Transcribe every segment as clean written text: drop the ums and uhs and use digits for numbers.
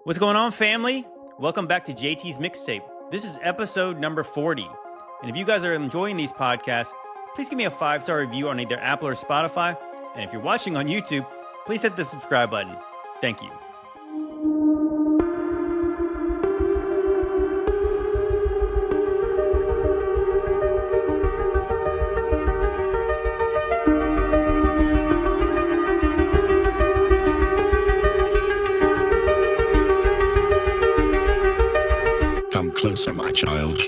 What's going on, family? Welcome back to JT's Mixtape. This is episode number 40. And if you guys are enjoying these podcasts, please give me a 5-star review on either Apple or Spotify. And if you're watching on YouTube, please hit the subscribe button. Thank you. Come closer, my child.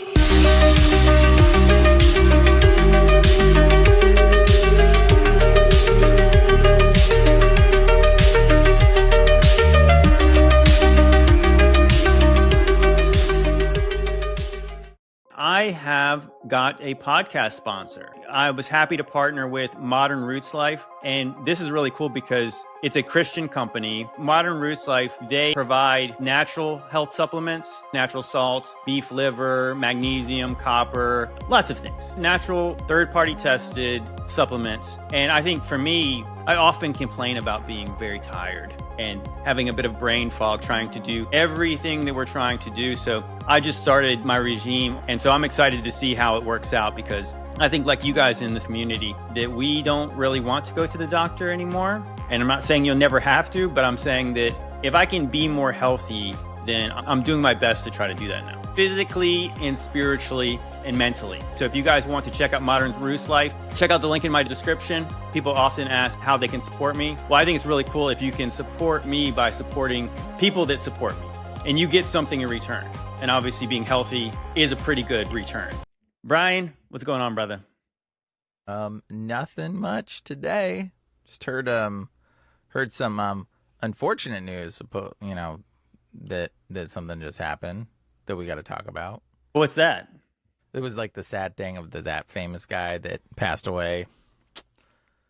I have got a podcast sponsor. I was happy to partner with Modern Roots Life, and this is really cool because it's a Christian company. Modern Roots Life, they provide natural health supplements, natural salts, beef liver, magnesium, copper, lots of things. Natural, third-party tested supplements. And I think for me, I often complain about being very tired and having a bit of brain fog trying to do everything that we're trying to do. So I just started my regime. And so I'm excited to see how it works out because I think like you guys in this community that we don't really want to go to the doctor anymore. And I'm not saying you'll never have to, but I'm saying that if I can be more healthy, then I'm doing my best to try to do that now. Physically and spiritually and mentally. So if you guys want to check out Modern Roots Life, check out the link in my description. People often ask how they can support me. Well, I think it's really cool if you can support me by supporting people that support me and you get something in return. And obviously being healthy is a pretty good return. Brian, what's going on, brother? Nothing much today. Just heard some unfortunate news, that something just happened that we got to talk about. What's that? It was like the sad thing of that famous guy that passed away.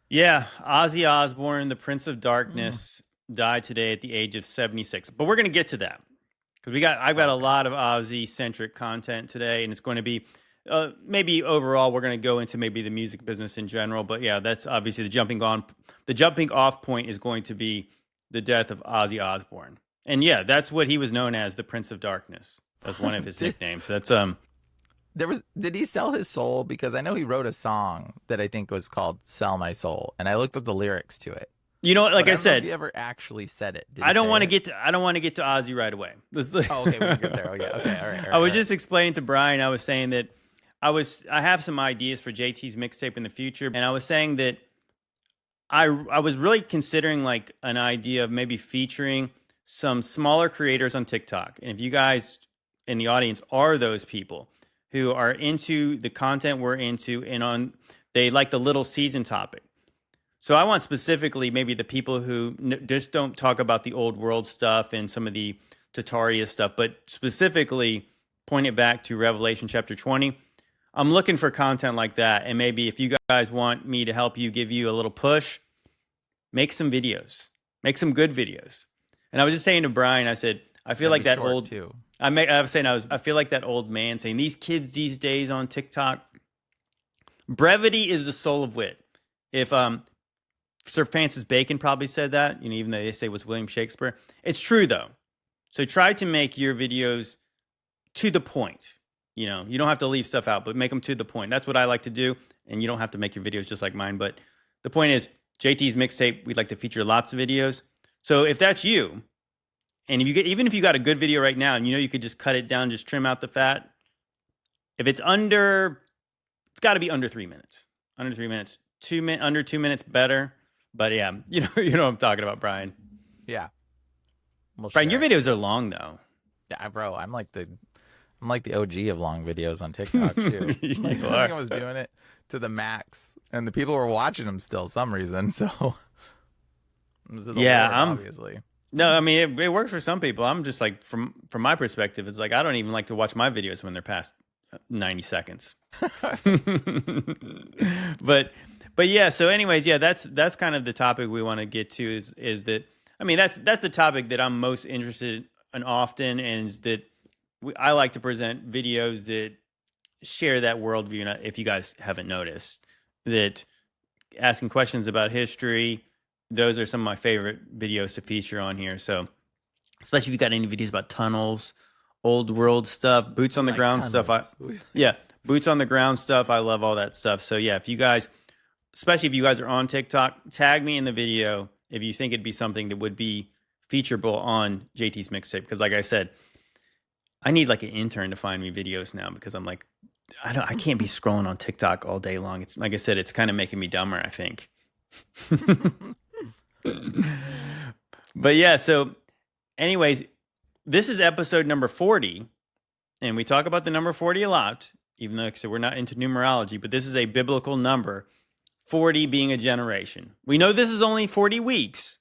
Yeah, Ozzy Osbourne, the Prince of Darkness, died today at the age of 76. But we're going to get to that because I've got a lot of Ozzy-centric content today, and it's going to be maybe overall we're going to go into maybe the music business in general. But yeah, that's obviously the jumping off point is going to be the death of Ozzy Osbourne. And yeah, that's what he was known as, the Prince of Darkness. That's one of his nicknames. So that's Did he sell his soul? Because I know he wrote a song that I think was called "Sell My Soul," and I looked up the lyrics to it. You know, like I said, if he ever actually said it. I don't want to get to Ozzy right away. Oh, okay, we can get there. Okay, all right. I was just explaining to Brian. I was saying that I have some ideas for JT's mixtape in the future, and I was saying that I was really considering like an idea of maybe featuring some smaller creators on TikTok. And if you guys in the audience are those people who are into the content we're into and they like the little season topic. So I want specifically maybe the people who just don't talk about the old world stuff and some of the Tataria stuff, but specifically point it back to Revelation chapter 20. I'm looking for content like that. And maybe if you guys want me to help you, give you a little push, make some videos, make some good videos. And I was just saying to Brian, I said, I feel like that old too. I feel like that old man saying these kids these days on TikTok, brevity is the soul of wit. If Sir Francis Bacon probably said that, even though they say it was William Shakespeare, it's true though. So try to make your videos to the point. You don't have to leave stuff out, but make them to the point. That's what I like to do, and you don't have to make your videos just like mine. But the point is, JT's Mixtape, we'd like to feature lots of videos. So if that's you, and even if you got a good video right now, and you could just cut it down, just trim out the fat. If it's it's got to be under 3 minutes. Under 3 minutes, under 2 minutes better. But yeah, you know what I'm talking about, Brian. Yeah. Well, Brian, your videos are long though. Yeah, bro, I'm like the OG of long videos on TikTok too. I think I was doing it to the max, and the people were watching them still some reason. So yeah, obviously. No, I mean it works for some people. I'm just like from my perspective, it's like I don't even like to watch my videos when they're past 90 seconds. But yeah. So, anyways, yeah, that's kind of the topic we want to get to. Is that that's the topic that I'm most interested in often, and is that I like to present videos that share that worldview. And if you guys haven't noticed, that asking questions about history, those are some of my favorite videos to feature on here. So especially if you got any videos about tunnels, old world stuff, boots on the ground tunnels. stuff. Yeah, boots on the ground stuff. I love all that stuff. So yeah, if you guys, especially if you guys are on TikTok, tag me in the video if you think it'd be something that would be featureable on JT's mixtape. Because like I said, I need like an intern to find me videos now because I'm like, I can't be scrolling on TikTok all day long. It's like I said, it's kind of making me dumber, I think. But yeah, so anyways, this is episode number 40, and we talk about the number 40 a lot, even though like I said, we're not into numerology, but this is a biblical number, 40 being a generation. We know this is only 40 weeks,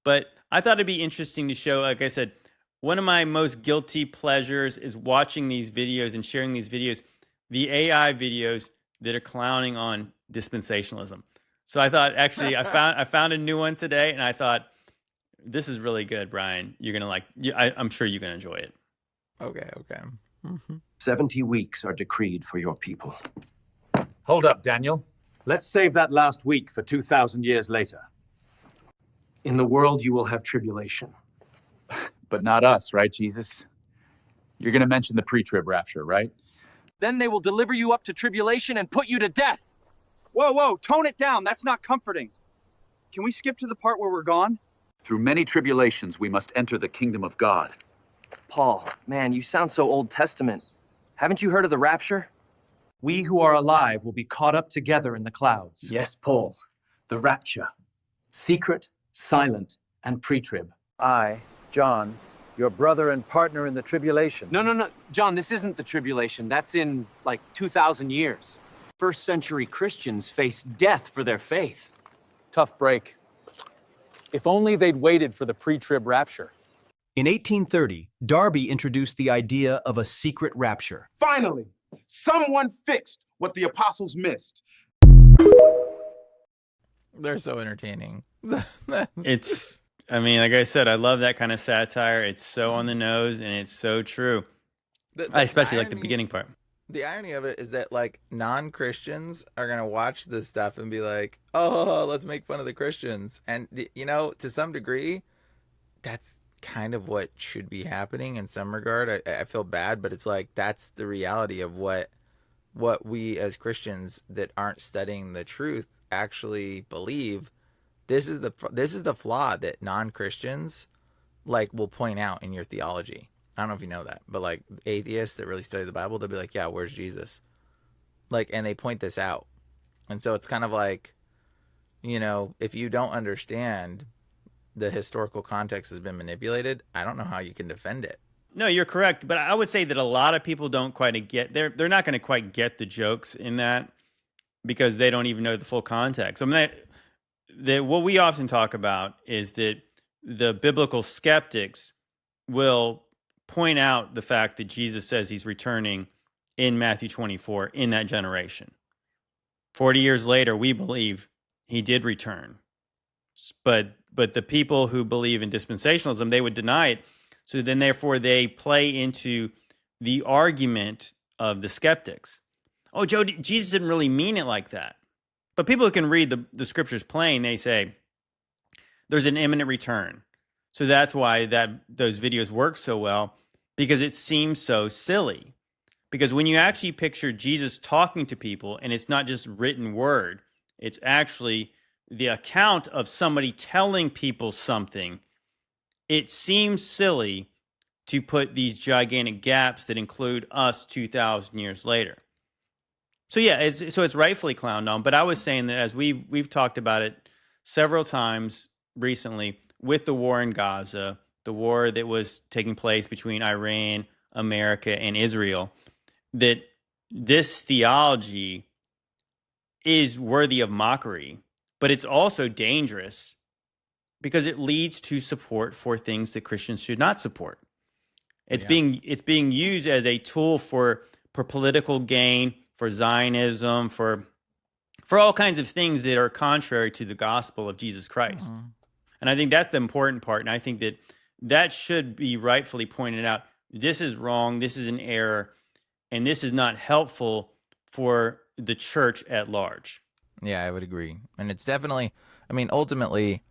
but I thought it'd be interesting to show, like I said, one of my most guilty pleasures is watching these videos and sharing these videos, the AI videos that are clowning on dispensationalism. So I thought, actually, I found a new one today, and I thought, this is really good, Brian. You're going to like, I'm sure you're going to enjoy it. Okay. 70 weeks are decreed for your people. Hold up, Daniel. Let's save that last week for 2,000 years later. In the world, you will have tribulation. But not us, right, Jesus? You're going to mention the pre-trib rapture, right? Then they will deliver you up to tribulation and put you to death. Whoa, tone it down. That's not comforting. Can we skip to the part where we're gone? Through many tribulations, we must enter the kingdom of God. Paul, man, you sound so Old Testament. Haven't you heard of the rapture? We who are alive will be caught up together in the clouds. Yes, Paul. The rapture. Secret, silent, and pre-trib. I, John, your brother and partner in the tribulation. No. John, this isn't the tribulation. That's in, 2,000 years. First century Christians face death for their faith. Tough break. If only they'd waited for the pre-trib rapture. In 1830, Darby introduced the idea of a secret rapture. Finally, someone fixed what the apostles missed. They're so entertaining. It's, I mean, like I said, I love that kind of satire. It's so on the nose and it's so true. I especially like the beginning part. The irony of it is that like non-Christians are going to watch this stuff and be like, oh, let's make fun of the Christians. And, you know, to some degree, that's kind of what should be happening in some regard. I feel bad, but it's like that's the reality of what we as Christians that aren't studying the truth actually believe. This is the flaw that non-Christians like will point out in your theology. I don't know if you know that, but like atheists that really study the Bible, they'll be like, yeah, where's Jesus? Like, and they point this out. And so it's kind of like, you know, if you don't understand the historical context has been manipulated, I don't know how you can defend it. No, you're correct. But I would say that a lot of people don't quite get, they're not going to quite get the jokes in that because they don't even know the full context. I mean, what we often talk about is that the biblical skeptics will point out the fact that Jesus says he's returning in Matthew 24 in that generation. 40 years later, we believe he did return. But the people who believe in dispensationalism, they would deny it. So then therefore they play into the argument of the skeptics. Oh, Joe, Jesus didn't really mean it like that. But people who can read the scriptures plain, they say there's an imminent return. So that's why those videos work so well, because it seems so silly. Because when you actually picture Jesus talking to people, and it's not just written word, it's actually the account of somebody telling people something, it seems silly to put these gigantic gaps that include us 2,000 years later. So yeah, it's rightfully clowned on. But I was saying that as we've talked about it several times recently with the war in Gaza, the war that was taking place between Iran, America, and Israel, that this theology is worthy of mockery, but it's also dangerous because it leads to support for things that Christians should not support. It's being used as a tool for political gain, for Zionism, for all kinds of things that are contrary to the gospel of Jesus Christ. Mm-hmm. And I think that's the important part. And I think that should be rightfully pointed out. This is wrong. This is an error. And this is not helpful for the church at large. Yeah, I would agree. And it's definitely, I mean, ultimately,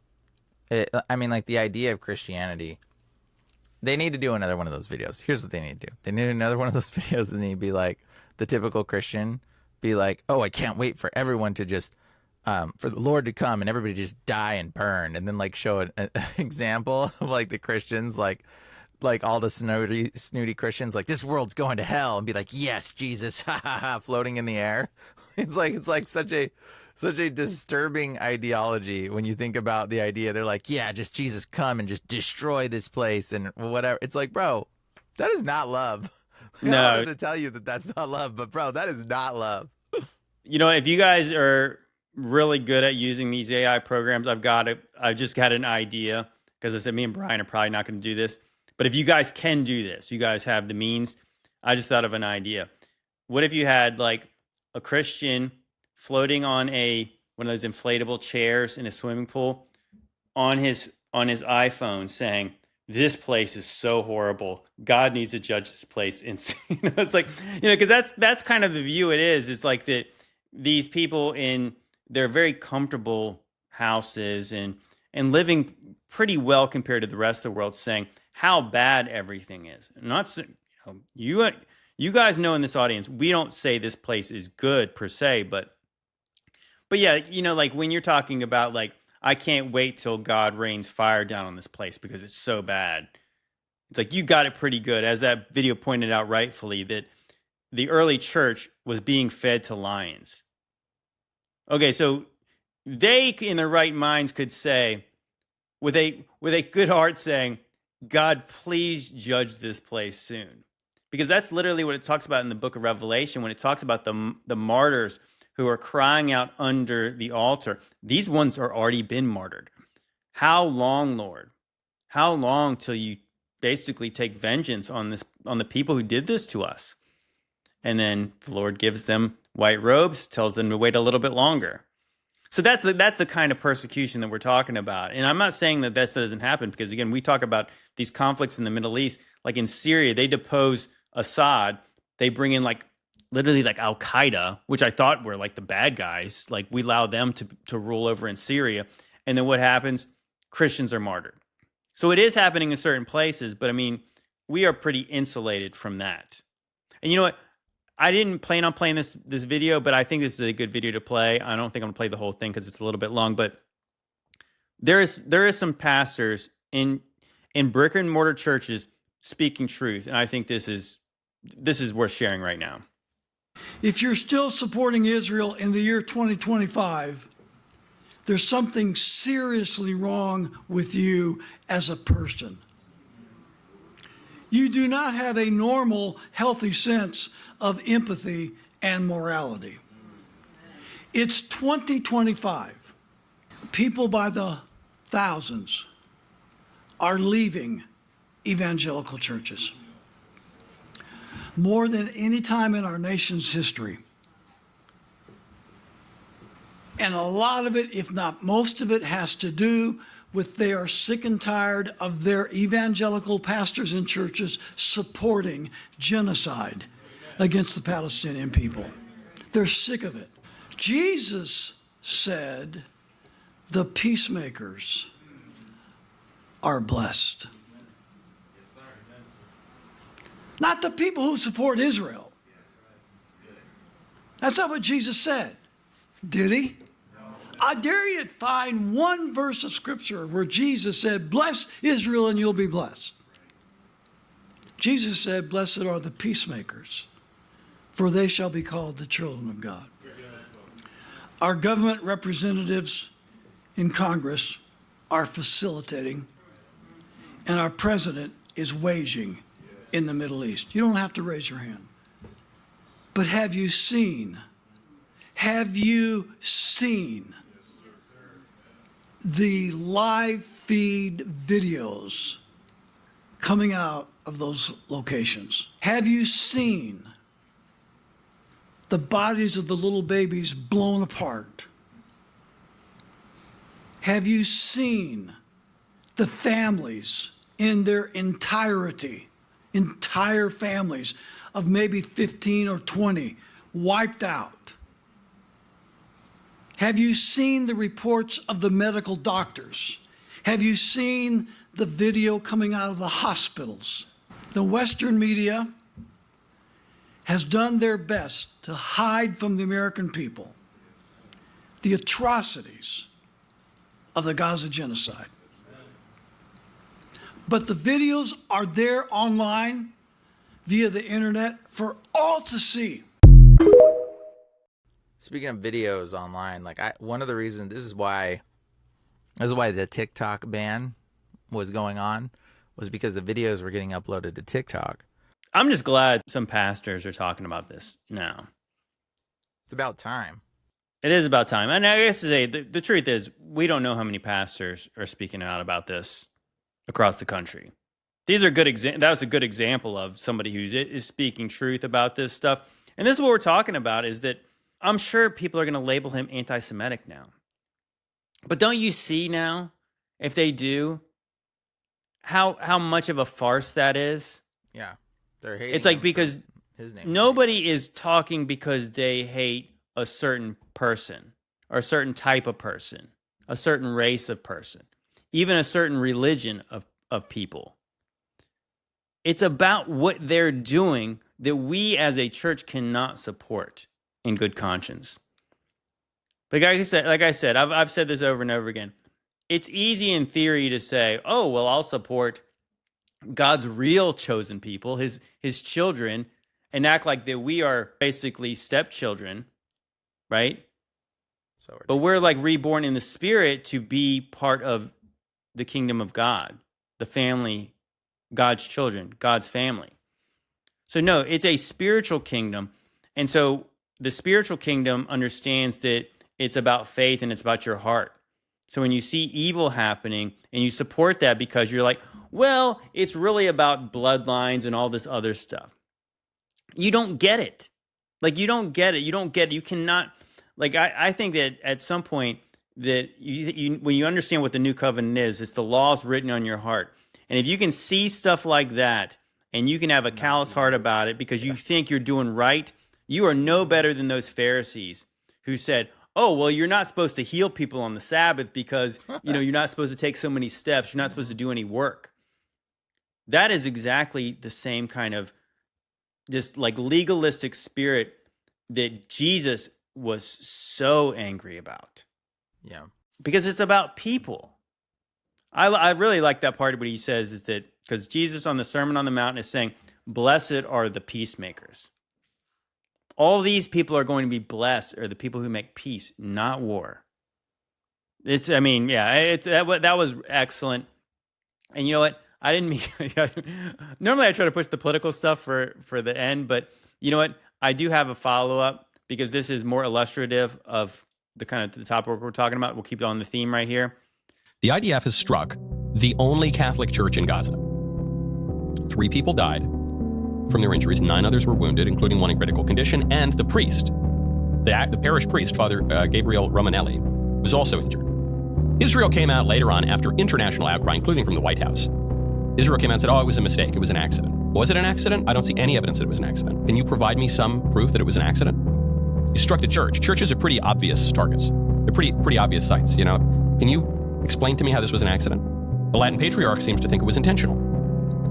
like the idea of Christianity They need to do another one of those videos. Here's what they need to do. They need another one of those videos, and they need to be like the typical Christian, be like, oh, I can't wait for everyone to just, for the Lord to come and everybody just die and burn, and then like show an example of like the Christians, like all the snooty Christians, like this world's going to hell, and be like, yes, Jesus, ha ha ha, floating in the air. It's like such a disturbing ideology when you think about the idea. They're like, yeah, just Jesus come and just destroy this place and whatever. It's like, bro, that is not love. No. I don't have to tell you that that's not love, but bro, that is not love. You know, if you guys are really good at using these AI programs, I just got an idea, because I said me and Brian are probably not going to do this. But if you guys can do this, you guys have the means. I just thought of an idea. What if you had like a Christian floating on one of those inflatable chairs in a swimming pool on his iPhone saying, this place is so horrible. God needs to judge this place. And it's like, because that's kind of the view it is. It's like that these people in their very comfortable houses and living pretty well compared to the rest of the world, saying how bad everything is. Not you guys know in this audience, we don't say this place is good per se, but yeah, like when you're talking about like, I can't wait till God rains fire down on this place because it's so bad. It's like, you got it pretty good. As that video pointed out rightfully, that the early church was being fed to lions. Okay, so they in their right minds could say, with a good heart saying, God, please judge this place soon. Because that's literally what it talks about in the book of Revelation, when it talks about the martyrs who are crying out under the altar. These ones are already been martyred. How long, Lord? How long till you basically take vengeance on the people who did this to us? And then the Lord gives them white robes, tells them to wait a little bit longer. So that's the kind of persecution that we're talking about. And I'm not saying that doesn't happen, because again, we talk about these conflicts in the Middle East. Like in Syria, they depose Assad. They bring in like literally like Al Qaeda, which I thought were like the bad guys. Like we allow them to rule over in Syria. And then what happens? Christians are martyred. So it is happening in certain places, but I mean, we are pretty insulated from that. And you know what? I didn't plan on playing this video, but I think this is a good video to play. I don't think I'm gonna play the whole thing because it's a little bit long, but there is some pastors in brick and mortar churches speaking truth, and I think this is worth sharing right now. If you're still supporting Israel in the year 2025, there's something seriously wrong with you as a person. You do not have a normal, healthy sense of empathy and morality. It's 2025. People by the thousands are leaving evangelical churches. More than any time in our nation's history. And a lot of it, if not most of it, has to do with they are sick and tired of their evangelical pastors and churches supporting genocide against the Palestinian people. They're sick of it. Jesus said the peacemakers are blessed. Not the people who support Israel. That's not what Jesus said. Did he? I dare you to find one verse of scripture where Jesus said, bless Israel and you'll be blessed. Jesus said, blessed are the peacemakers, for they shall be called the children of God. Our government representatives in Congress are facilitating, and our president is waging in the Middle East. You don't have to raise your hand. But have you seen the live feed videos coming out of those locations? Have you seen the bodies of the little babies blown apart? Have you seen the families in their entirety, entire families of maybe 15 or 20 wiped out? Have you seen the reports of the medical doctors? Have you seen the video coming out of the hospitals. The Western media has done their best to hide from the American people the atrocities of the Gaza genocide. But the videos are there online via the internet for all to see. Speaking of videos online, like one of the reasons this is why the TikTok ban was going on was because the videos were getting uploaded to TikTok. I'm just glad some pastors are talking about this now. It's about time. It is about time. And I guess to say, the truth is, we don't know how many pastors are speaking out about this across the country. These are good that was a good example of somebody who is speaking truth about this stuff. And this is what we're talking about, is that I'm sure people are going to label him anti-Semitic now. But don't you see now, if they do, how much of a farce that is? Yeah. They're hating it's like, because his name nobody is talking because they hate a certain person or a certain type of person, a certain race of person, even a certain religion of people. It's about what they're doing that we as a church cannot support in good conscience. But like I said, I've said this over and over again. It's easy in theory to say, oh, well, I'll support God's real chosen people, his children, and act like that we are basically stepchildren, right? But we're like reborn in the spirit to be part of the kingdom of God, the family, God's children, God's family. So no, it's a spiritual kingdom. And so the spiritual kingdom understands that it's about faith and it's about your heart. So when you see evil happening and you support that because you're like, well, it's really about bloodlines and all this other stuff. You don't get it. Like, you don't get it. You don't get it. You cannot, like, I think that at some point that you when you understand what the new covenant is, it's the laws written on your heart. And if you can see stuff like that and you can have a callous heart about it because you think you're doing right, you are no better than those Pharisees who said, oh, well, you're not supposed to heal people on the Sabbath because, you're not supposed to take so many steps. You're not supposed to do any work. That is exactly the same kind of just like legalistic spirit that Jesus was so angry about. Yeah. Because it's about people. I really like that part of what he says is that because Jesus on the Sermon on the Mount is saying, blessed are the peacemakers. All these people are going to be blessed, are the people who make peace, not war. That was excellent. And you know what? I didn't mean, normally I try to push the political stuff for the end, but you know what? I do have a follow-up because this is more illustrative of the kind of the topic we're talking about. We'll keep it on the theme right here. The IDF has struck the only Catholic church in Gaza. 3 people died from their injuries. 9 others were wounded, including one in critical condition. And the priest, the parish priest, Father Gabriel Romanelli, was also injured. Israel came out later on after international outcry, including from the White House. Israel came out and said, oh, it was a mistake. It was an accident. Was it an accident? I don't see any evidence that it was an accident. Can you provide me some proof that it was an accident? You struck the church. Churches are pretty obvious targets. They're pretty obvious sites, Can you explain to me how this was an accident? The Latin Patriarch seems to think it was intentional.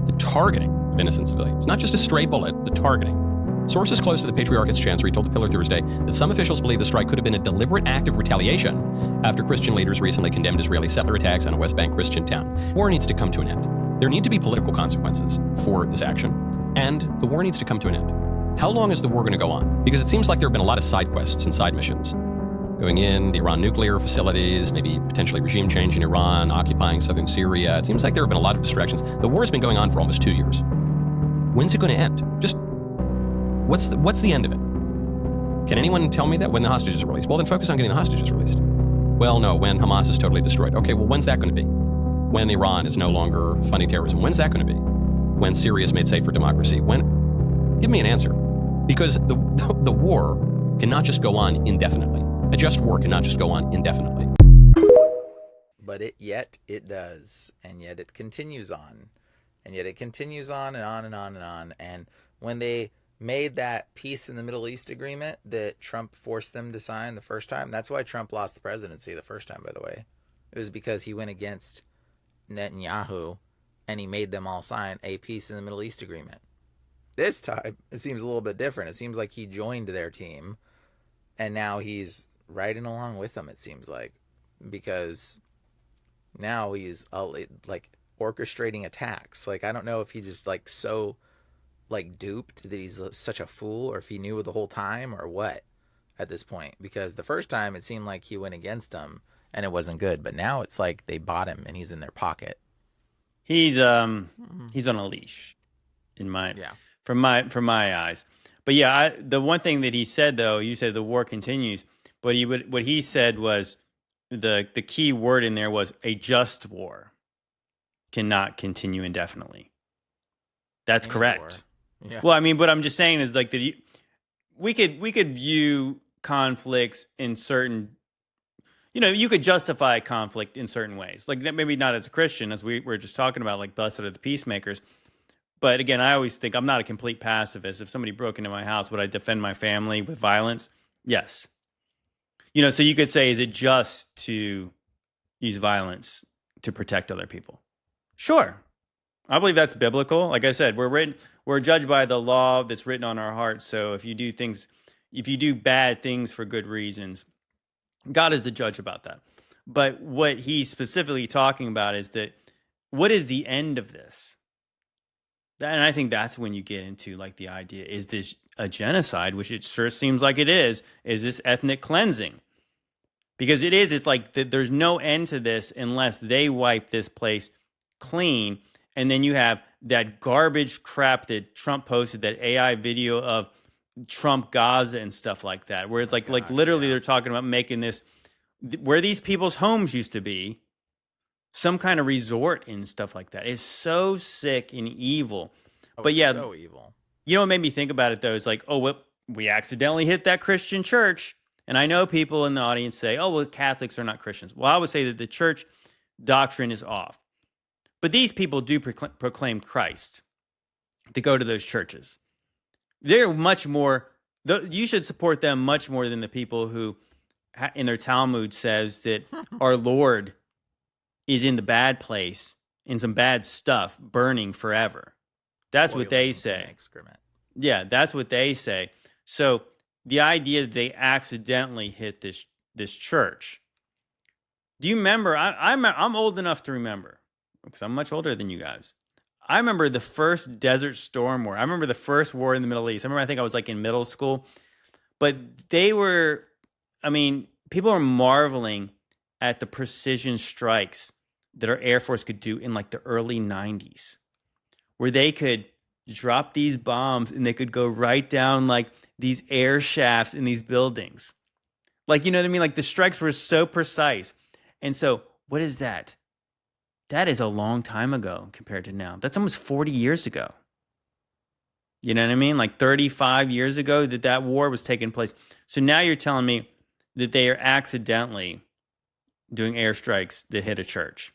The targeting of innocent civilians, not just a stray bullet, the targeting. Sources close to the Patriarchate's chancery told the Pillar Thursday that some officials believe the strike could have been a deliberate act of retaliation after Christian leaders recently condemned Israeli settler attacks on a West Bank Christian town. War needs to come to an end. There need to be political consequences for this action, and the war needs to come to an end. How long is the war going to go on? Because it seems like there have been a lot of side quests and side missions. Going in, the Iran nuclear facilities, maybe potentially regime change in Iran, occupying southern Syria. It seems like there have been a lot of distractions. The war's been going on for almost 2 years. When's it going to end? Just, what's the end of it? Can anyone tell me that? When the hostages are released? Well, then focus on getting the hostages released. Well, no, when Hamas is totally destroyed. Okay, well, when's that going to be? When Iran is no longer funding terrorism. When's that going to be? When Syria is made safe for democracy. When? Give me an answer. Because the war cannot just go on indefinitely. A just war cannot just go on indefinitely. But yet it does. And yet it continues on. And yet it continues on and on and on and on. And when they made that peace in the Middle East agreement that Trump forced them to sign the first time, that's why Trump lost the presidency the first time, by the way. It was because he went against Netanyahu, and he made them all sign a peace in the Middle East agreement. This time, it seems a little bit different. It seems like he joined their team, and now he's riding along with them, it seems like, because now he's like orchestrating attacks. Like, I don't know if he's just like so like duped that he's such a fool, or if he knew the whole time, or what at this point. Because the first time it seemed like he went against them and it wasn't good, but now it's like they bought him and he's in their pocket. He's on a leash, from my eyes. But yeah, the one thing that he said, though, you said the war continues, but what he said was the key word in there was a just war cannot continue indefinitely. That's correct. Yeah. Well, I mean, what I'm just saying is like that we could view conflicts in certain, you could justify conflict in certain ways. Like maybe not as a Christian, as we were just talking about, like blessed are the peacemakers. But again, I always think I'm not a complete pacifist. If somebody broke into my house, would I defend my family with violence? Yes. So you could say, is it just to use violence to protect other people? Sure. I believe that's biblical. Like I said, we're judged by the law that's written on our hearts. So if you do bad things for good reasons, God is the judge about that. But what he's specifically talking about is that what is the end of this? And I think that's when you get into like the idea, is this a genocide, which it sure seems like it is this ethnic cleansing? Because it is, it's like there's no end to this unless they wipe this place clean. And then you have that garbage crap that Trump posted, that AI video of Trump Gaza and stuff like that, where it's like literally they're talking about making this, where these people's homes used to be, some kind of resort and stuff like that. It's so sick and evil. But yeah, so evil. What made me think about it though is like, we accidentally hit that Christian church. And I know people in the audience say, Catholics are not Christians. Well, I would say that the church doctrine is off. But these people do proclaim Christ to go to those churches. They're much more, you should support them much more than the people who in their Talmud says that our Lord is in the bad place, in some bad stuff, burning forever. That's what they say. Excrement. Yeah, that's what they say. So the idea that they accidentally hit this church. Do you remember? I'm old enough to remember, because I'm much older than you guys. I remember the first Desert Storm war. I remember the first war in the Middle East. I think I was like in middle school. But people were marveling at the precision strikes that our Air Force could do in like the early 90s, where they could drop these bombs and they could go right down like these air shafts in these buildings. Like, you know what I mean? Like the strikes were so precise. And so what is that? That is a long time ago compared to now. That's almost 40 years ago. You know what I mean? Like 35 years ago that war was taking place. So now you're telling me that they are accidentally doing airstrikes that hit a church.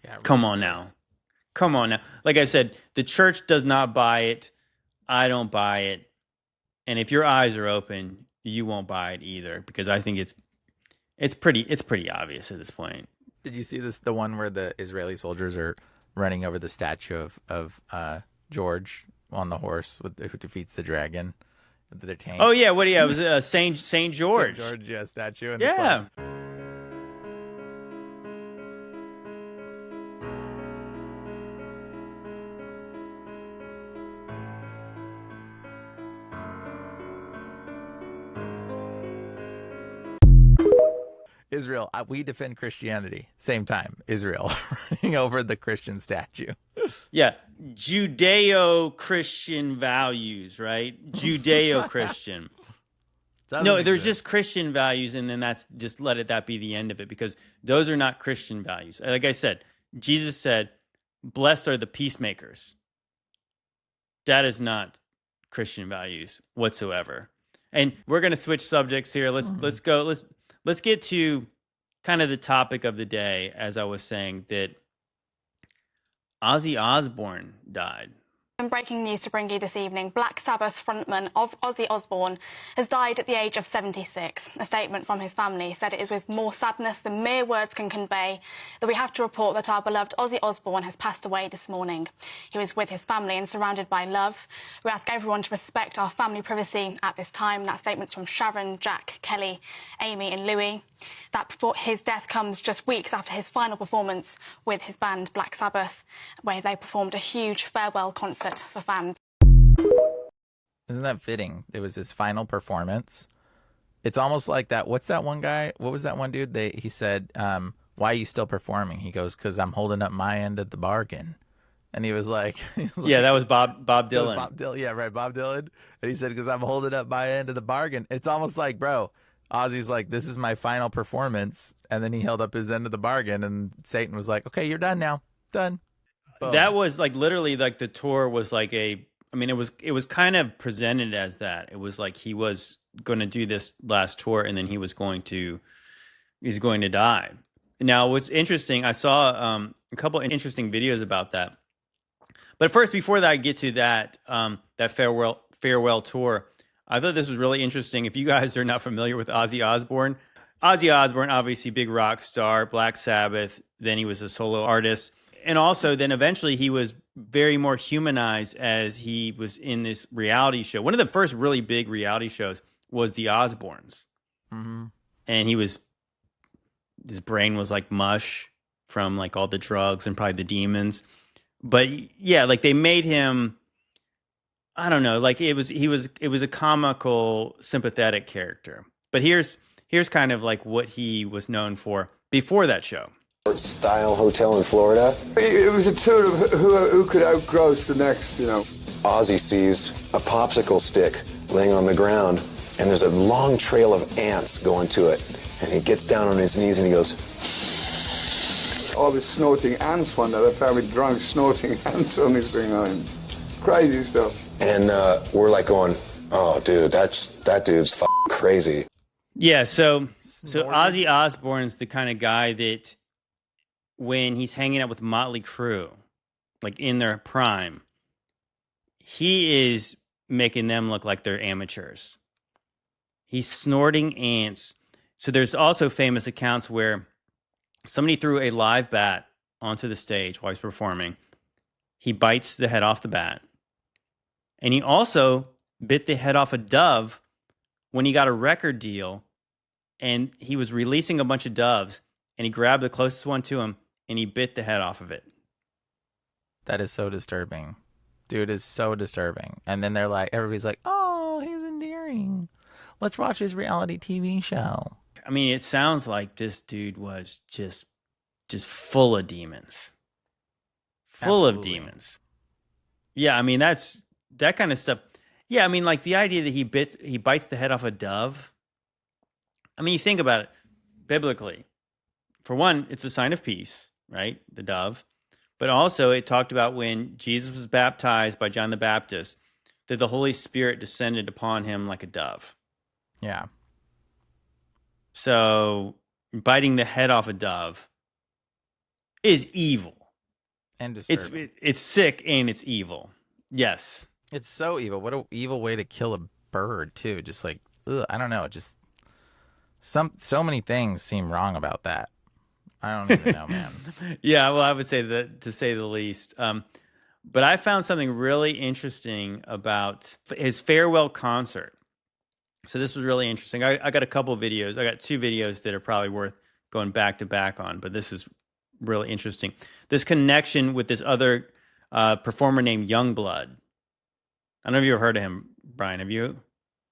Yeah, really Come on now. Like I said, the church does not buy it. I don't buy it. And if your eyes are open, you won't buy it either, because I think it's pretty obvious at this point. Did you see the one where the Israeli soldiers are running over the statue of George on the horse who defeats the dragon with their tank? Oh yeah, it was Saint George. Saint George, statue. And yeah. Israel, we defend Christianity. Same time, Israel running over the Christian statue. Yeah, Judeo-Christian values, right? Judeo-Christian. No, there's just Christian values, and then that's just that be the end of it, because those are not Christian values. Like I said, Jesus said, "Blessed are the peacemakers." That is not Christian values whatsoever. And we're going to switch subjects here. Let's get to kind of the topic of the day. As I was saying, that Ozzy Osbourne died. And breaking news to bring you this evening, Black Sabbath frontman of Ozzy Osbourne has died at the age of 76. A statement from his family said it is with more sadness than mere words can convey that we have to report that our beloved Ozzy Osbourne has passed away this morning. He was with his family and surrounded by love. We ask everyone to respect our family privacy at this time. That statement's from Sharon, Jack, Kelly, Amy and Louis. His death comes just weeks after his final performance with his band Black Sabbath, where they performed a huge farewell concert for fans. Isn't that fitting? It was his final performance. It's almost like that. What's that one guy? What was that one dude? He said, why are you still performing? He goes, because I'm holding up my end of the bargain. And he was like, yeah, that was Bob Dylan. Bob Dylan. Yeah, right. Bob Dylan. And he said, because I'm holding up my end of the bargain. It's almost like, bro, Ozzy's like, this is my final performance. And then he held up his end of the bargain and Satan was like, okay, you're done now. Done. Boom. That was like literally like the tour was like it was kind of presented as that. It was like he was going to do this last tour and then he's going to die. Now, what's interesting, I saw a couple of interesting videos about that. But first, before that, I get to that farewell tour, I thought this was really interesting. If you guys are not familiar with Ozzy Osbourne, obviously big rock star, Black Sabbath, then he was a solo artist. And also then eventually he was very more humanized as he was in this reality show. One of the first really big reality shows was the Osbournes. Mm-hmm. And his brain was like mush from like all the drugs and probably the demons. But yeah, like they made him, I don't know, like it was a comical, sympathetic character. But here's kind of like what he was known for before that show. Style hotel in Florida. It was a tour of who could outgross the next, Ozzy sees a popsicle stick laying on the ground, and there's a long trail of ants going to it. And he gets down on his knees and he goes... All this snorting ants one night. I found me drunk snorting ants on this thing. Crazy stuff. And we're like going, oh, dude, that dude's f***ing crazy. Yeah, so Ozzy Osbourne's the kind of guy that when he's hanging out with Motley Crue, like in their prime, he is making them look like they're amateurs. He's snorting ants. So there's also famous accounts where somebody threw a live bat onto the stage while he's performing. He bites the head off the bat. And he also bit the head off a dove when he got a record deal and he was releasing a bunch of doves and he grabbed the closest one to him and he bit the head off of it. That is so disturbing. Dude is so disturbing. And then they're like, everybody's like, oh, he's endearing. Let's watch his reality TV show. I mean, it sounds like this dude was just full of demons. Full of demons. Yeah, I mean, that's that kind of stuff. Yeah, I mean, like the idea that he bites the head off a dove. I mean, you think about it biblically. For one, it's a sign of peace, right? The dove. But also it talked about when Jesus was baptized by John the Baptist, that the Holy Spirit descended upon him like a dove. Yeah. So biting the head off a dove is evil. And disturbing. It's sick and it's evil. Yes. It's so evil. What an evil way to kill a bird, too. Just like, ugh, I don't know. Just so many things seem wrong about that. I don't even know, man. Yeah, well, I would say that, to say the least. But I found something really interesting about his farewell concert. So this was really interesting. I got a couple of videos. I got 2 videos that are probably worth going back to back on, but this is really interesting. This connection with this other performer named Youngblood. I don't know if you've ever heard of him, Brian. Have you?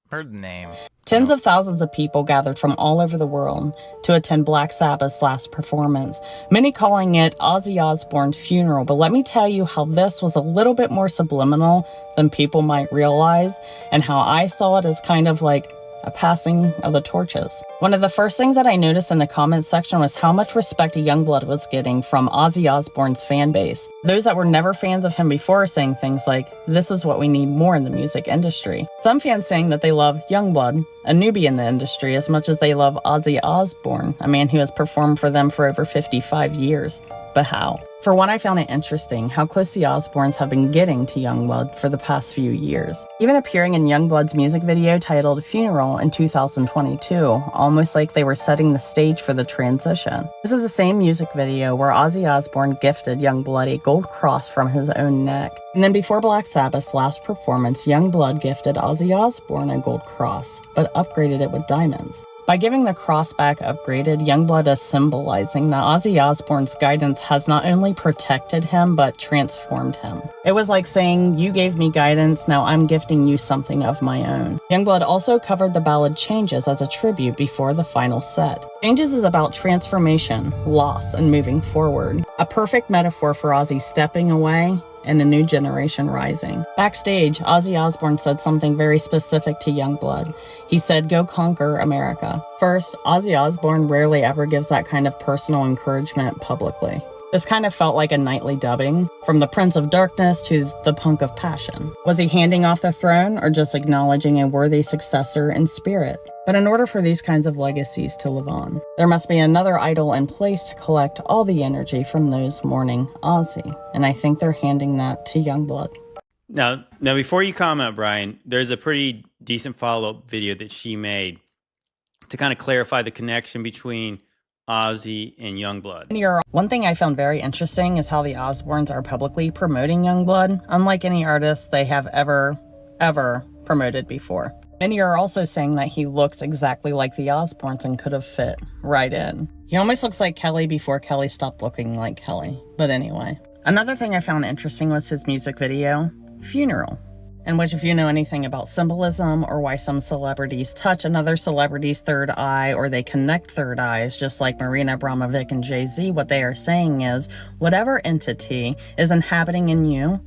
Heard the name. Tens of thousands of people gathered from all over the world to attend Black Sabbath's last performance, many calling it Ozzy Osbourne's funeral. But let me tell you how this was a little bit more subliminal than people might realize, and how I saw it as kind of like a passing of the torches. One of the first things that I noticed in the comments section was how much respect Youngblood was getting from Ozzy Osbourne's fan base. Those that were never fans of him before are saying things like, this is what we need more in the music industry. Some fans saying that they love Youngblood, a newbie in the industry, as much as they love Ozzy Osbourne, a man who has performed for them for over 55 years. But how? For one, I found it interesting how close the Osbournes have been getting to Youngblood for the past few years. Even appearing in Youngblood's music video titled Funeral in 2022, almost like they were setting the stage for the transition. This is the same music video where Ozzy Osbourne gifted Youngblood a gold cross from his own neck. And then before Black Sabbath's last performance, Youngblood gifted Ozzy Osbourne a gold cross, but upgraded it with diamonds. By giving the cross back upgraded, Youngblood is symbolizing that Ozzy Osbourne's guidance has not only protected him, but transformed him. It was like saying, you gave me guidance, now I'm gifting you something of my own. Youngblood also covered the ballad Changes as a tribute before the final set. Changes is about transformation, loss, and moving forward. A perfect metaphor for Ozzy stepping away and a new generation rising. Backstage, Ozzy Osbourne said something very specific to Youngblood. He said, go conquer America. First, Ozzy Osbourne rarely ever gives that kind of personal encouragement publicly. This kind of felt like a nightly dubbing, from the Prince of Darkness to the Punk of Passion. Was he handing off the throne or just acknowledging a worthy successor in spirit? But in order for these kinds of legacies to live on, there must be another idol in place to collect all the energy from those mourning Ozzy. And I think they're handing that to Youngblood. Now, before you comment, Brian, there's a pretty decent follow-up video that she made to kind of clarify the connection between Ozzy and Youngblood. One thing I found very interesting is how the Osbournes are publicly promoting Youngblood, unlike any artist they have ever promoted before. Many are also saying that he looks exactly like the Osbournes and could have fit right in. He almost looks like Kelly before Kelly stopped looking like Kelly. But anyway. Another thing I found interesting was his music video, Funeral, in which if you know anything about symbolism or why some celebrities touch another celebrity's third eye or they connect third eyes, just like Marina Abramovic and Jay-Z, what they are saying is, whatever entity is inhabiting in you,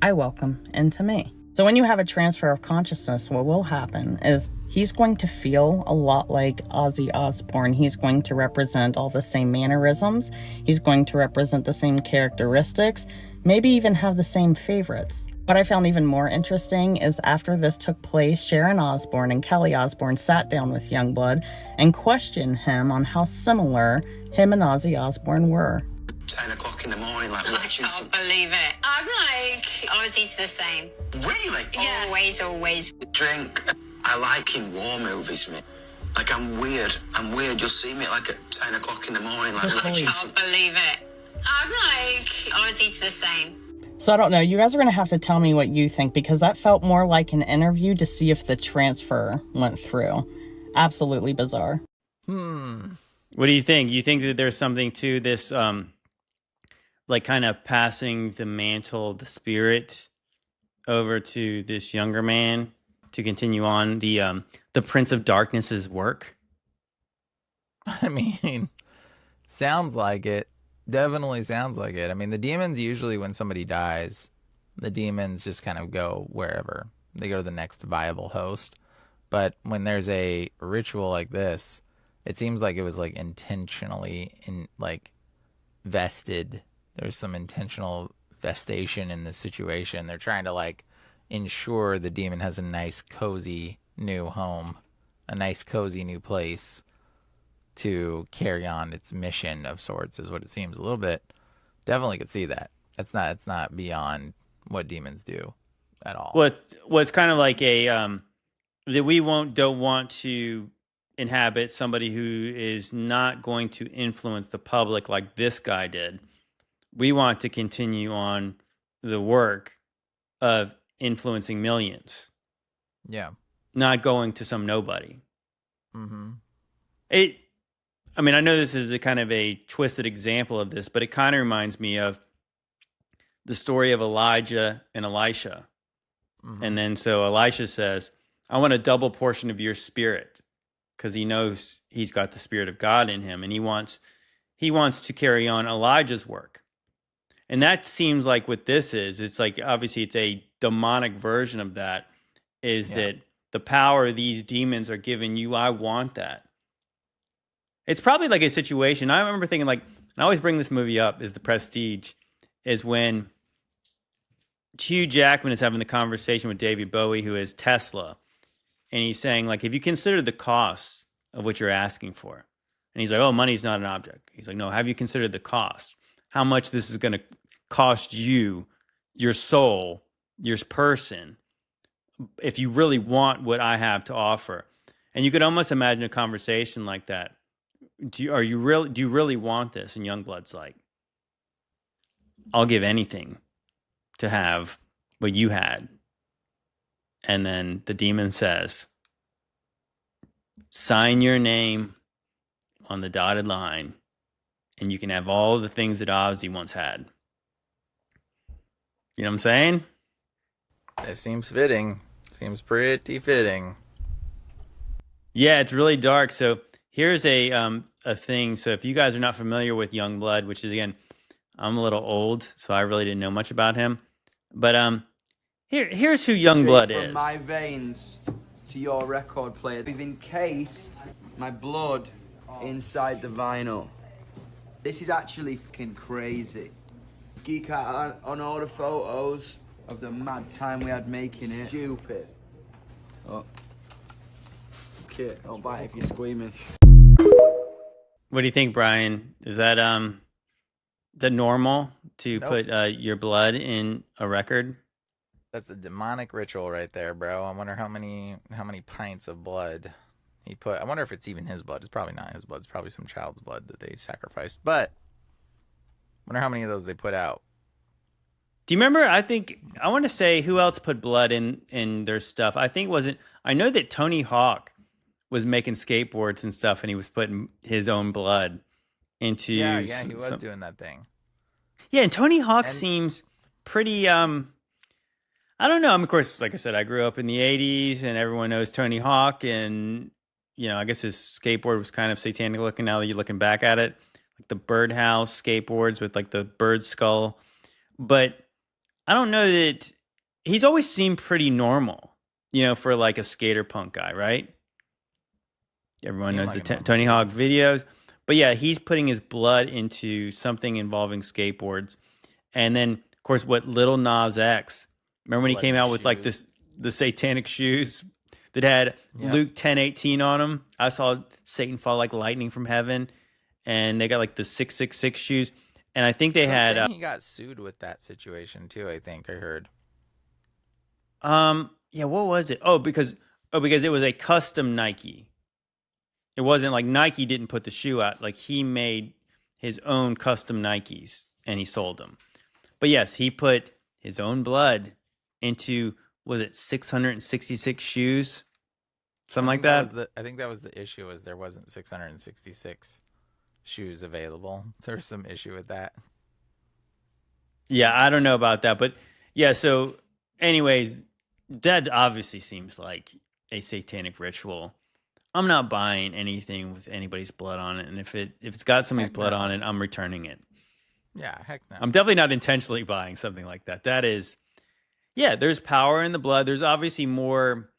I welcome into me. So when you have a transfer of consciousness, what will happen is he's going to feel a lot like Ozzy Osbourne. He's going to represent all the same mannerisms. He's going to represent the same characteristics, maybe even have the same favorites. What I found even more interesting is after this took place, Sharon Osbourne and Kelly Osbourne sat down with Youngblood and questioned him on how similar him and Ozzy Osbourne were. 10 o'clock in the morning, like watching I can't believe it. I'm like, Ozzy's the same. Really? Yeah. Always. Drink. I like in war movies, mate. Like, I'm weird. You'll see me like at 10 o'clock in the morning, like watching I can't believe it. I'm like, Ozzy's the same. So I don't know, you guys are going to have to tell me what you think, because that felt more like an interview to see if the transfer went through. Absolutely bizarre. What do you think? You think that there's something to this, like kind of passing the mantle of the spirit over to this younger man to continue on the Prince of Darkness's work? I mean, sounds like it. Definitely sounds like it. I mean, the demons usually, when somebody dies, the demons just kind of go wherever. They go to the next viable host. But when there's a ritual like this, it seems like it was like intentionally vested. There's some intentional vestation in the situation. They're trying to like ensure the demon has a nice cozy new home, a nice cozy new place to carry on its mission of sorts, is what it seems a little bit. Definitely could see that. It's not beyond what demons do at all. Well, it's kind of like a that we don't want to inhabit somebody who is not going to influence the public like this guy did. We want to continue on the work of influencing millions. Yeah. Not going to some nobody. Mm-hmm. I mean, I know this is a kind of a twisted example of this, but it kind of reminds me of the story of Elijah and Elisha. Mm-hmm. And then so Elisha says, I want a double portion of your spirit, because he knows he's got the Spirit of God in him, and he wants to carry on Elijah's work. And that seems like what this is. It's like, obviously it's a demonic version of that, is that the power these demons are giving you, I want that. it's probably like a situation. I remember thinking, like, I always bring this movie up, is The Prestige, is when Hugh Jackman is having the conversation with David Bowie, who is Tesla. And he's saying, like, if you consider the cost of what you're asking for, and he's like, oh, money's not an object. He's like, no, have you considered the cost? How much this is going to cost you, your soul, your person, if you really want what I have to offer? And you could almost imagine a conversation like that. Do you really want this? And Youngblood's like, I'll give anything to have what you had. And then the demon says, sign your name on the dotted line, and you can have all the things that Ozzy once had. You know what I'm saying? It seems fitting. Seems pretty fitting. Yeah, it's really dark. So here's a thing. So if you guys are not familiar with Youngblood, which is, again, I'm a little old, so I really didn't know much about him. But here's who Youngblood is. From my veins to your record player, we've encased my blood inside the vinyl. This is actually fucking crazy. Geek out on all the photos of the mad time we had making it. Stupid. Oh. Okay, don't bite if you're squeamish. What do you think, Brian? Is that normal to put your blood in a record? That's a demonic ritual right there, bro. I wonder how many pints of blood he put. I wonder if it's even his blood. It's probably not his blood. It's probably some child's blood that they sacrificed. But I wonder how many of those they put out. Do you remember? I want to say who else put blood in their stuff. I know that Tony Hawk was making skateboards and stuff, and he was putting his own blood into. Yeah, he was doing that thing. Yeah, and Tony Hawk seems pretty. I don't know. I mean, of course, like I said, I grew up in the '80s, and everyone knows Tony Hawk, and I guess his skateboard was kind of satanic looking. Now that you're looking back at it, like the birdhouse skateboards with like the bird skull, but I don't know that he's always seemed pretty normal, for like a skater punk guy, right? Everyone knows like the Tony Hawk videos. But yeah, he's putting his blood into something involving skateboards. And then, of course, what Lil Nas X, remember when he came out with like the satanic shoes that had Luke 10:18 on them? I saw Satan fall like lightning from heaven. And they got like the 666 shoes. And I think they had... he got sued with that situation too, I think I heard. Yeah, what was it? Because it was a custom Nike. It wasn't like Nike didn't put the shoe out. Like he made his own custom Nikes and he sold them. But yes, he put his own blood into, was it 666 shoes? Something like that? I think that was the issue, is there wasn't 666 shoes available. There's some issue with that. Yeah, I don't know about that. But yeah, so anyways, that obviously seems like a satanic ritual. I'm not buying anything with anybody's blood on it, and if it's got somebody's blood on it, I'm returning it. Yeah, heck no. I'm definitely not intentionally buying something like that. That is, yeah, there's power in the blood. There's obviously more.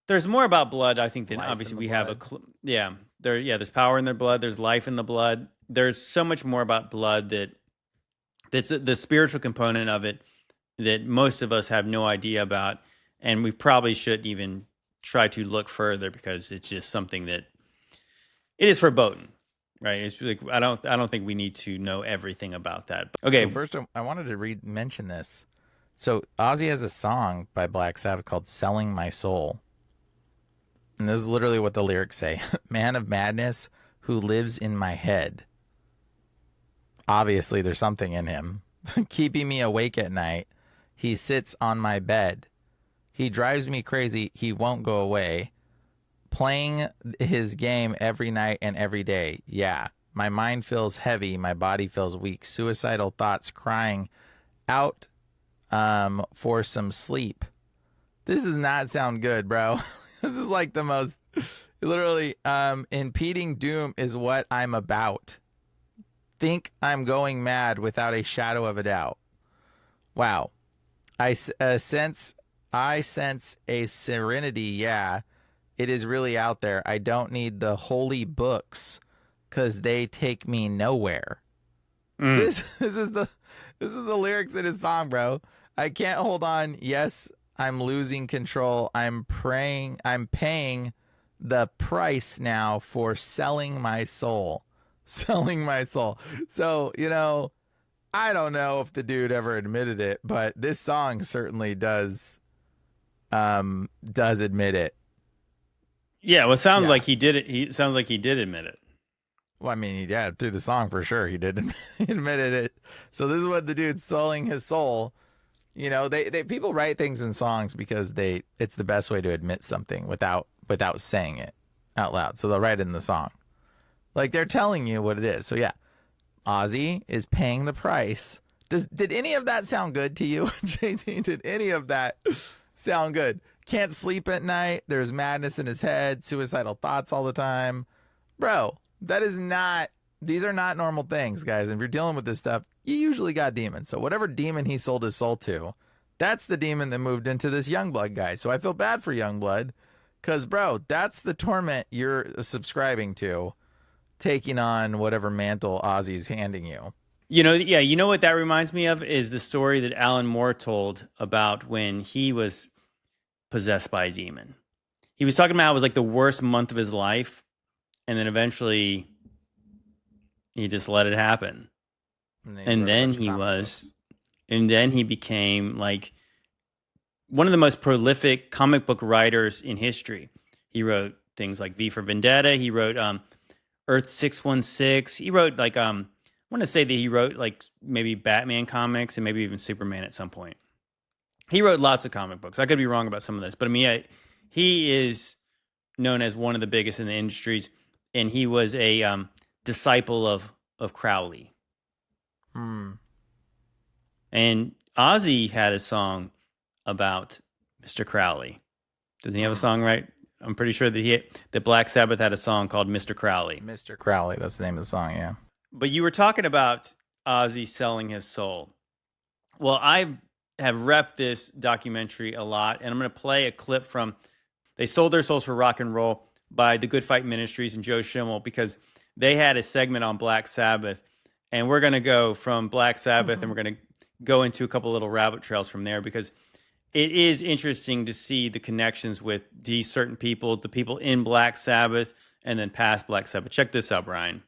There's more about blood, I think, than Life obviously in we the have blood. there's power in their blood. There's life in the blood. There's so much more about blood that's the spiritual component of it that most of us have no idea about, and we probably shouldn't even try to look further, because it's just something that it is foreboding, right? It's really, I don't think we need to know everything about that. Okay, so first I wanted to mention this. So Ozzy has a song by Black Sabbath called "Selling My Soul," and this is literally what the lyrics say: "Man of madness who lives in my head. Obviously, there's something in him, keeping me awake at night. He sits on my bed. He drives me crazy. He won't go away. Playing his game every night and every day. Yeah, my mind feels heavy. My body feels weak. Suicidal thoughts crying out for some sleep." This does not sound good, bro. This is like the most, literally, impeding doom is what I'm about. Think I'm going mad without a shadow of a doubt. Wow. I sense a serenity, yeah. It is really out there. I don't need the holy books because they take me nowhere. This is the lyrics in his song, bro. I can't hold on. Yes, I'm losing control. I'm paying the price now for selling my soul. Selling my soul. So, you know, I don't know if the dude ever admitted it, but this song certainly does admit it. Yeah, well, it sounds like he did it. He sounds like he did admit it. Well, I mean, yeah, through the song for sure he did. He admitted it. So this is what the dude's selling his soul. You know, they people write things in songs because it's the best way to admit something without saying it out loud. So they'll write it in the song. Like they're telling you what it is. So yeah, Ozzy is paying the price. Did any of that sound good to you, JT? Did any of that sound good? Can't sleep at night. There's madness in his head, suicidal thoughts all the time. Bro, these are not normal things, guys. And if you're dealing with this stuff, you usually got demons. So whatever demon he sold his soul to, that's the demon that moved into this Youngblood guy. So I feel bad for Youngblood because, bro, that's the torment you're subscribing to, taking on whatever mantle Ozzy's handing you. You know, yeah, you know what that reminds me of is the story that Alan Moore told about when he was possessed by a demon. He was talking about how it was like the worst month of his life, and then eventually he just let it happen. And then he became like one of the most prolific comic book writers in history. He wrote things like V for Vendetta. He wrote Earth 616. He wrote like I want to say that he wrote like maybe Batman comics and maybe even Superman at some point. He wrote lots of comic books. I could be wrong about some of this, but I mean, he is known as one of the biggest in the industries, and he was a disciple of Crowley. And Ozzy had a song about Mr. Crowley. Doesn't he have a song, right? I'm pretty sure that Black Sabbath had a song called Mr. Crowley. Mr. Crowley, that's the name of the song, yeah. But you were talking about Ozzy selling his soul. Well, I have repped this documentary a lot, and I'm going to play a clip from They Sold Their Souls for Rock and Roll by the Good Fight Ministries and Joe Schimmel, because they had a segment on Black Sabbath, and we're going to go from Black Sabbath and we're going to go into a couple little rabbit trails from there, because it is interesting to see the connections with these certain people, the people in Black Sabbath and then past Black Sabbath. Check this out, Brian.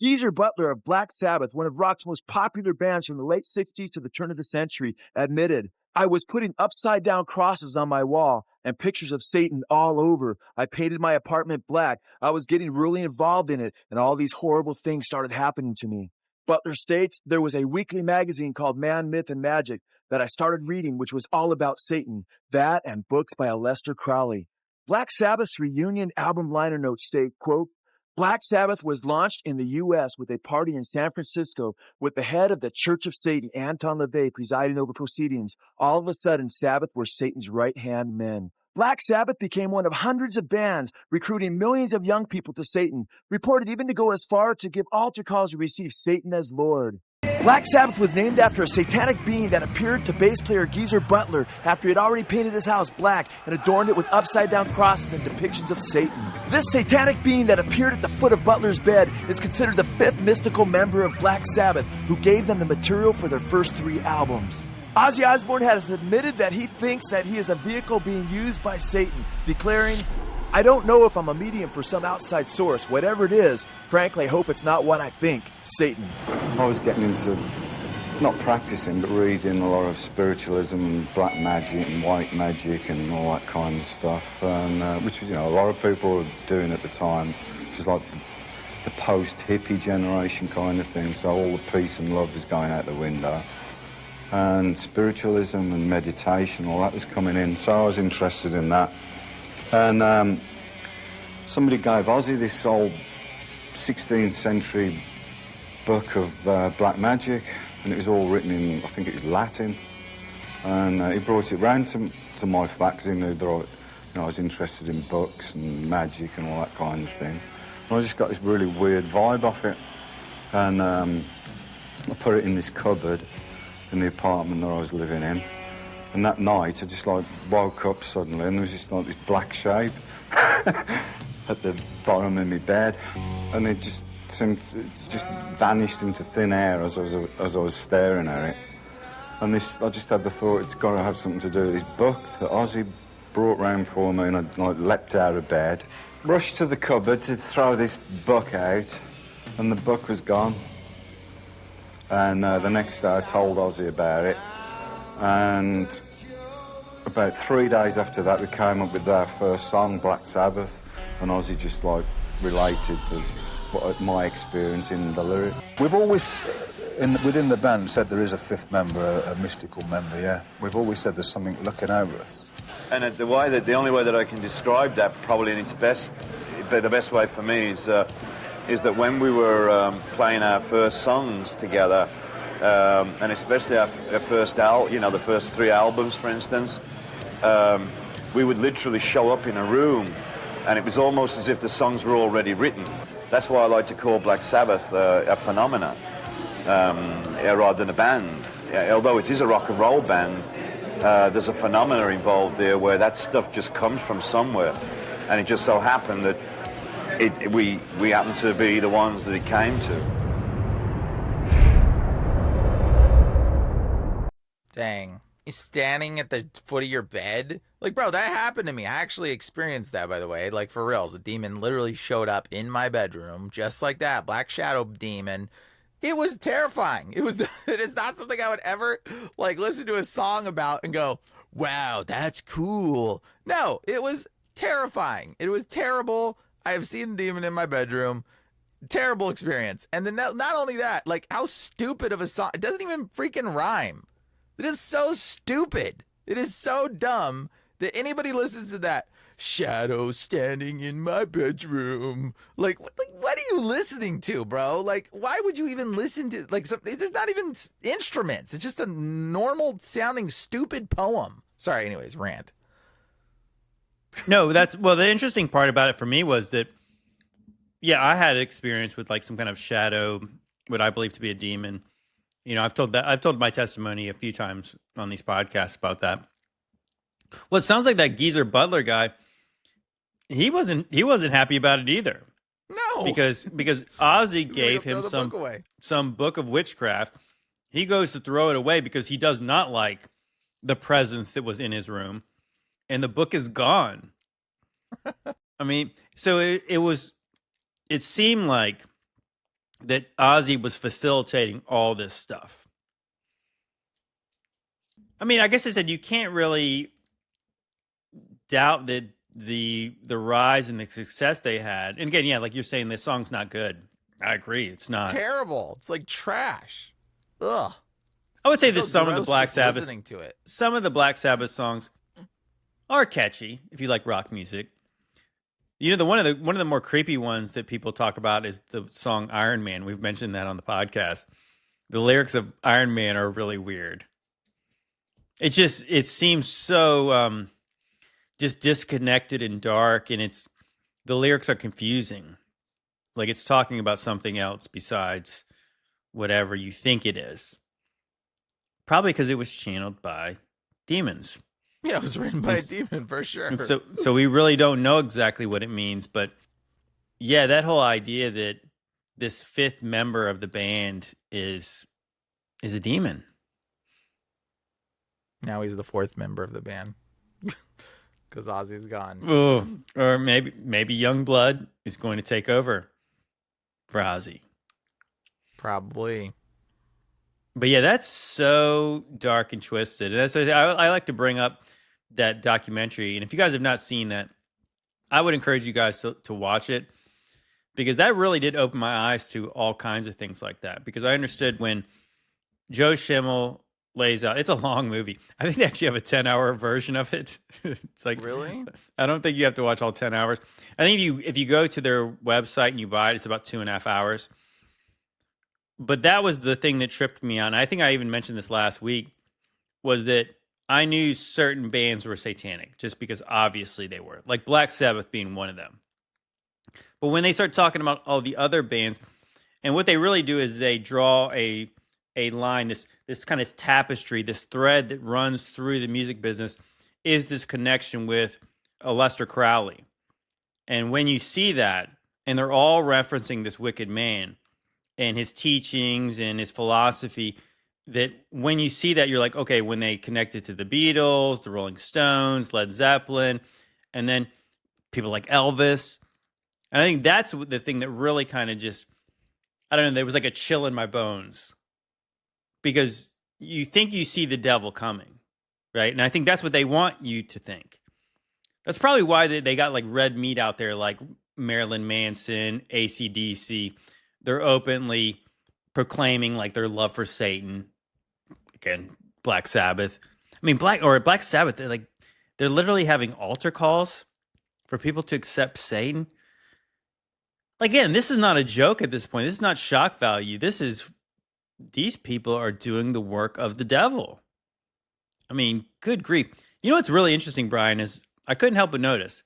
Geezer Butler of Black Sabbath, one of rock's most popular bands from the late 60s to the turn of the century, admitted, "I was putting upside-down crosses on my wall and pictures of Satan all over. I painted my apartment black. I was getting really involved in it, and all these horrible things started happening to me." Butler states, "There was a weekly magazine called Man, Myth, and Magic that I started reading, which was all about Satan. That and books by Aleister Crowley." Black Sabbath's reunion album liner notes state, quote, "Black Sabbath was launched in the U.S. with a party in San Francisco with the head of the Church of Satan, Anton LaVey, presiding over proceedings. All of a sudden, Sabbath were Satan's right-hand men. Black Sabbath became one of hundreds of bands recruiting millions of young people to Satan, reported even to go as far to give altar calls to receive Satan as Lord. Black Sabbath was named after a satanic being that appeared to bass player Geezer Butler after he had already painted his house black and adorned it with upside-down crosses and depictions of Satan. This satanic being that appeared at the foot of Butler's bed is considered the fifth mystical member of Black Sabbath, who gave them the material for their first 3 albums. Ozzy Osbourne has admitted that he thinks that he is a vehicle being used by Satan, declaring, "I don't know if I'm a medium for some outside source. Whatever it is, frankly, I hope it's not what I think. Satan." I was getting into, not practicing, but reading a lot of spiritualism and black magic and white magic and all that kind of stuff, and which was, a lot of people were doing at the time, which was like the post-hippie generation kind of thing, so all the peace and love was going out the window. And spiritualism and meditation, all that was coming in, so I was interested in that. And somebody gave Ozzy this old 16th century book of black magic, and it was all written in, I think it was Latin. And he brought it round to my flat because he knew that I was interested in books and magic and all that kind of thing. And I just got this really weird vibe off it. And I put it in this cupboard in the apartment that I was living in. And that night, I just like woke up suddenly, and there was just like this black shape at the bottom of my bed, and it just vanished into thin air as I was staring at it. And I just had the thought, it's got to have something to do with this book that Ozzy brought round for me, and I like leapt out of bed, rushed to the cupboard to throw this book out, and the book was gone. And the next day I told Ozzy about it, and about 3 days after that we came up with our first song, Black Sabbath, and Ozzy just like related my experience in the lyrics. We've always, within the band, said there is a fifth member, a mystical member, yeah. We've always said there's something looking over us. And the only way that I can describe that, probably in its best, the best way for me is that when we were playing our first songs together, and especially our first the first 3 albums, for instance, we would literally show up in a room, and it was almost as if the songs were already written. That's why I like to call Black Sabbath a phenomenon rather than a band. Although it is a rock and roll band, there's a phenomena involved there where that stuff just comes from somewhere, and it just so happened that we happen to be the ones that it came to. Dang. He's standing at the foot of your bed? Like, bro, that happened to me. I actually experienced that, by the way. Like, for reals. A demon literally showed up in my bedroom, just like that. Black Shadow demon. It was terrifying. It is not something I would ever, like, listen to a song about and go, wow, that's cool. No, it was terrifying. It was terrible. I have seen a demon in my bedroom. Terrible experience. And then not only that, like, how stupid of a song. It doesn't even freaking rhyme. It is so stupid. It is so dumb that anybody listens to that. Shadow standing in my bedroom. Like what are you listening to, bro? Like, why would you even listen to, like, there's not even instruments. It's just a normal sounding stupid poem. Sorry, anyways, rant. No, the interesting part about it for me was that, yeah, I had experience with like some kind of shadow, what I believe to be a demon. You know, I've told my testimony a few times on these podcasts about that. Well, it sounds like that geezer Butler guy, he wasn't happy about it either. No. Because Ozzy gave him some book of witchcraft. He goes to throw it away because he does not like the presence that was in his room, and the book is gone. I mean, so it seemed like that Ozzy was facilitating all this stuff. I mean, I guess I said you can't really doubt that the rise and the success they had. And again, yeah, like you're saying, this song's not good. I agree, it's not. Terrible. It's like trash. Ugh. I would say that some of the Black Sabbath, listening to it. Some of the Black Sabbath songs are catchy if you like rock music. You know, one of the more creepy ones that people talk about is the song Iron Man. We've mentioned that on the podcast. The lyrics of Iron Man are really weird. It seems so just disconnected and dark, and the lyrics are confusing. Like it's talking about something else besides whatever you think it is. Probably because it was channeled by demons. Yeah, it was written by a demon for sure. So we really don't know exactly what it means, but yeah, that whole idea that this fifth member of the band is a demon. Now he's the fourth member of the band because Ozzy's gone. Ooh, or maybe young blood is going to take over for Ozzy. Probably. But yeah, that's so dark and twisted. And that's what I like to bring up that documentary. And if you guys have not seen that, I would encourage you guys to watch it, because that really did open my eyes to all kinds of things like that. Because I understood when Joe Schimmel lays out, it's a long movie. I think they actually have a 10-hour version of it. It's like, really? I don't think you have to watch all 10 hours. I think if you go to their website and you buy it, it's about 2.5 hours. But that was the thing that tripped me on. I think I even mentioned this last week, was that I knew certain bands were satanic just because obviously they were, like Black Sabbath being one of them. But when they start talking about all the other bands, and what they really do is they draw a a line, this kind of tapestry, this thread that runs through the music business is this connection with Aleister Crowley. And when you see that, and they're all referencing this wicked man and his teachings and his philosophy, that when you see that, you're like, okay, when they connected to the Beatles, the Rolling Stones, Led Zeppelin, and then people like Elvis. And I think that's the thing that really kind of just, I don't know, there was like a chill in my bones, because you think you see the devil coming, right? And I think that's what they want you to think. That's probably why they got like red meat out there, like Marilyn Manson, AC/DC. They're openly proclaiming like their love for Satan. Again, Black Sabbath. I mean, Black Sabbath, they're literally having altar calls for people to accept Satan. Again, this is not a joke at this point. This is not shock value. These people are doing the work of the devil. I mean, good grief. You know what's really interesting, Brian, is I couldn't help but notice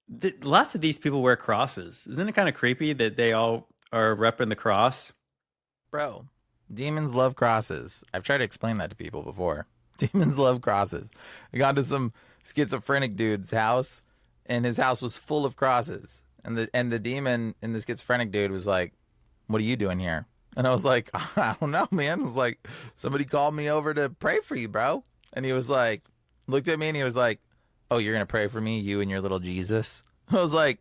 that lots of these people wear crosses. Isn't it kind of creepy that they all are repping the cross? Bro, demons love crosses. I've tried to explain that to people before. Demons love crosses. I got to some schizophrenic dude's house, and his house was full of crosses. And the demon in the schizophrenic dude was like, "What are you doing here?" And I was like, "I don't know, man." I was like, "Somebody called me over to pray for you, bro." And he was like, looked at me and he was like, "Oh, you're going to pray for me, you and your little Jesus?" I was like,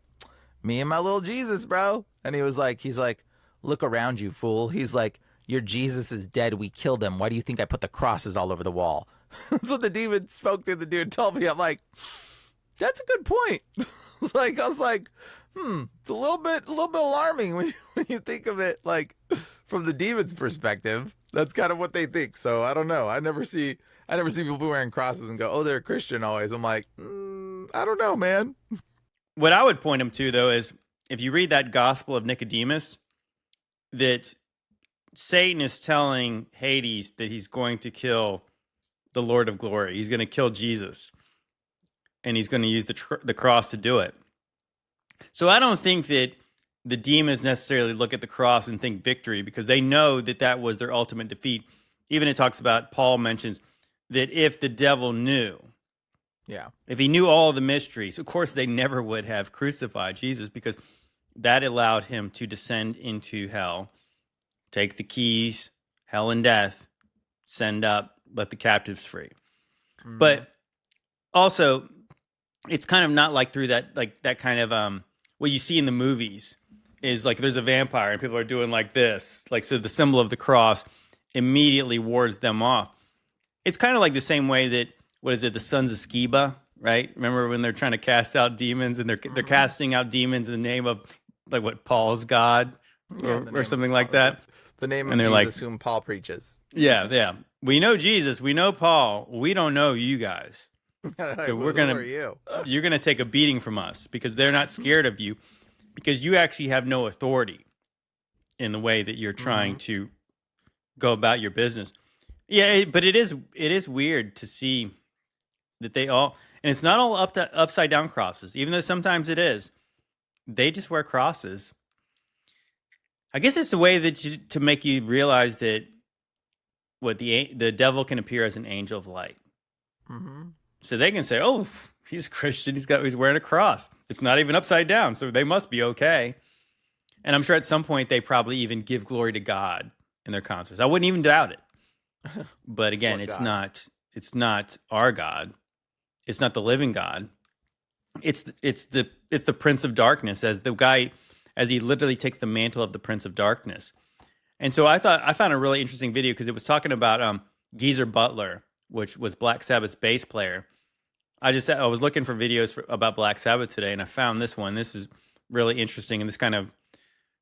"Me and my little Jesus, bro." And he's like, "Look around you, fool." He's like, "Your Jesus is dead. We killed him. Why do you think I put the crosses all over the wall?" That's what the demon spoke to the dude, told me. I'm like, that's a good point. I was like, it's a little bit alarming when you think of it like from the demon's perspective. That's kind of what they think. So I don't know. I never see people wearing crosses and go, "Oh, they're a Christian always." I'm like, I don't know, man. What I would point them to, though, is if you read that Gospel of Nicodemus, that Satan is telling Hades that he's going to kill the Lord of Glory. He's going to kill Jesus, and he's going to use the cross to do it. So I don't think that the demons necessarily look at the cross and think victory, because they know that was their ultimate defeat. Even it talks about, Paul mentions that if the devil knew, if he knew all the mysteries, of course they never would have crucified Jesus, because that allowed him to descend into hell, take the keys, hell and death, send up, let the captives free. Mm-hmm. But also, it's kind of not like through that kind of what you see in the movies is like there's a vampire and people are doing like this, like, so the symbol of the cross immediately wards them off. It's kind of like the same way that, what is it, the sons of Sceva, right? Remember when they're trying to cast out demons, and they're casting out demons in the name of, like, what, Paul's God or something like that? The name of Jesus, whom Paul preaches. Yeah. We know Jesus, we know Paul, we don't know you guys. So you're gonna take a beating from us, because they're not scared of you, because you actually have no authority in the way that you're trying to go about your business. Yeah, but it is weird to see that they all, and it's not all upside down crosses, even though sometimes it is. They just wear crosses. I guess it's the way that to make you realize that the devil can appear as an angel of light. Mm-hmm. So they can say, "Oh, he's Christian. He's wearing a cross. It's not even upside down, so they must be okay." And I'm sure at some point they probably even give glory to God in their concerts. I wouldn't even doubt it. But again, it's not our God. It's not the living God. It's the Prince of Darkness, as he literally takes the mantle of the Prince of Darkness. And so I found a really interesting video, because it was talking about Geezer Butler, which was Black Sabbath's bass player. I was looking for videos about Black Sabbath today, and I found this one. This is really interesting, and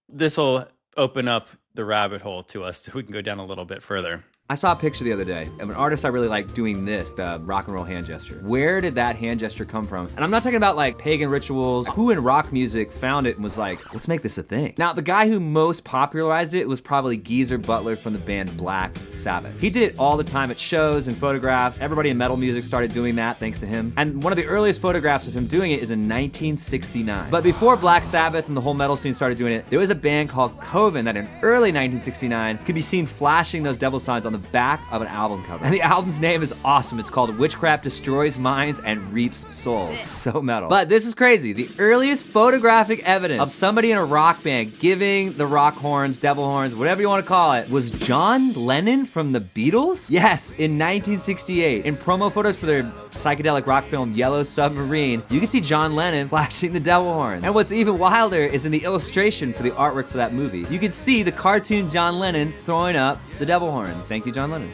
this will open up the rabbit hole to us, so we can go down a little bit further. I saw a picture the other day of an artist I really like doing this, the rock and roll hand gesture. Where did that hand gesture come from? And I'm not talking about like pagan rituals. Who in rock music found it and was like, let's make this a thing? Now, the guy who most popularized it was probably Geezer Butler from the band Black Sabbath. He did it all the time at shows and photographs. Everybody in metal music started doing that thanks to him. And one of the earliest photographs of him doing it is in 1969. But before Black Sabbath and the whole metal scene started doing it, there was a band called Coven that in early 1969 could be seen flashing those devil signs on the back of an album cover. And the album's name is awesome. It's called Witchcraft Destroys Minds and Reaps Souls. So metal. But this is crazy. The earliest photographic evidence of somebody in a rock band giving the rock horns, devil horns, whatever you want to call it, was John Lennon from the Beatles? Yes, in 1968. In promo photos for their psychedelic rock film Yellow Submarine, you can see John Lennon flashing the devil horns. And what's even wilder is in the illustration for the artwork for that movie, you can see the cartoon John Lennon throwing up the devil horns. Thank you, John Lennon.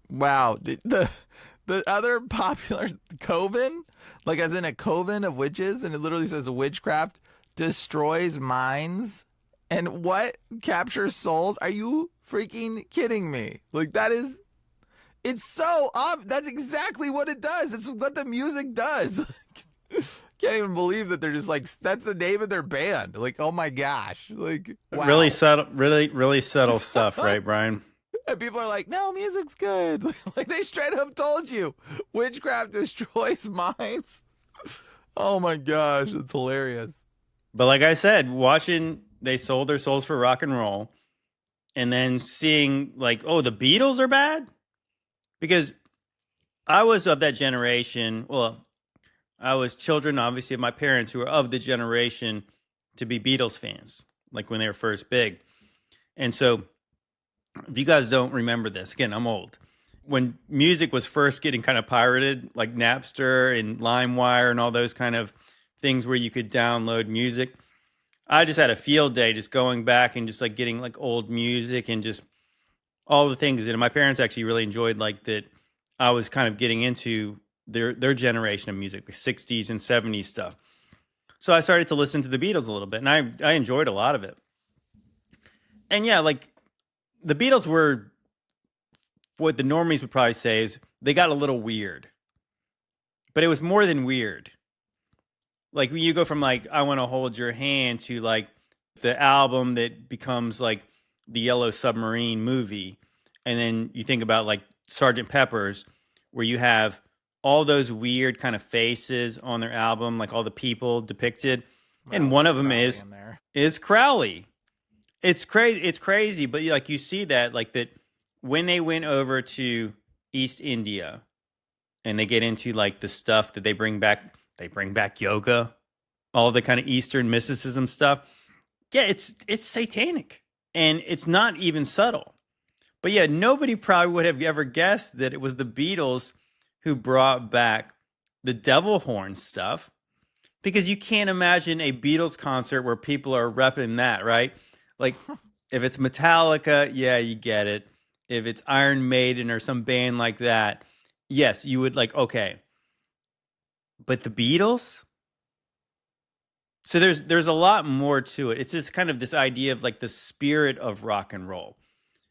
Wow. The other popular coven, like as in a coven of witches, and it literally says witchcraft destroys minds and what captures souls. Are you freaking kidding me? Like that is, it's so that's exactly what it does. It's what the music does. Can't even believe that they're just like, that's the name of their band. Like, oh my gosh. Like, wow. Really subtle, really subtle stuff, right, Brian? And people are like, no, music's good. Like they straight up told you, witchcraft destroys minds. Oh my gosh, it's hilarious. But like I said, watching, they sold their souls for rock and roll, and then seeing like, oh, the Beatles are bad? Because I was of that generation. Well, I was children, obviously, of my parents who were of the generation to be Beatles fans, like when they were first big. And so, if you guys don't remember this, again, I'm old. When music was first getting kind of pirated, like Napster and LimeWire and all those kind of things where you could download music, I just had a field day just going back and just like getting like old music and just all the things. And my parents actually really enjoyed like that I was kind of getting into their generation of music, the 60s and 70s stuff. So I started to listen to the Beatles a little bit, and I enjoyed a lot of it. And yeah, like the Beatles were, what the normies would probably say is they got a little weird. But it was more than weird. Like when you go from like, I Want to Hold Your Hand to like the album that becomes like the Yellow Submarine movie. And then you think about like Sgt. Pepper's, where you have all those weird kind of faces on their album, like all the people depicted. Well, and one of them is Crowley. It's crazy. But like you see that, like that when they went over to East India and they get into like the stuff that they bring back yoga, all the kind of Eastern mysticism stuff. Yeah, it's satanic, and it's not even subtle. But yeah, nobody probably would have ever guessed that it was the Beatles who brought back the devil horn stuff, because you can't imagine a Beatles concert where people are repping that, right? Like if it's Metallica, yeah, you get it. If it's Iron Maiden or some band like that, yes, you would like, okay. But the Beatles? So there's a lot more to it. It's just kind of this idea of like the spirit of rock and roll.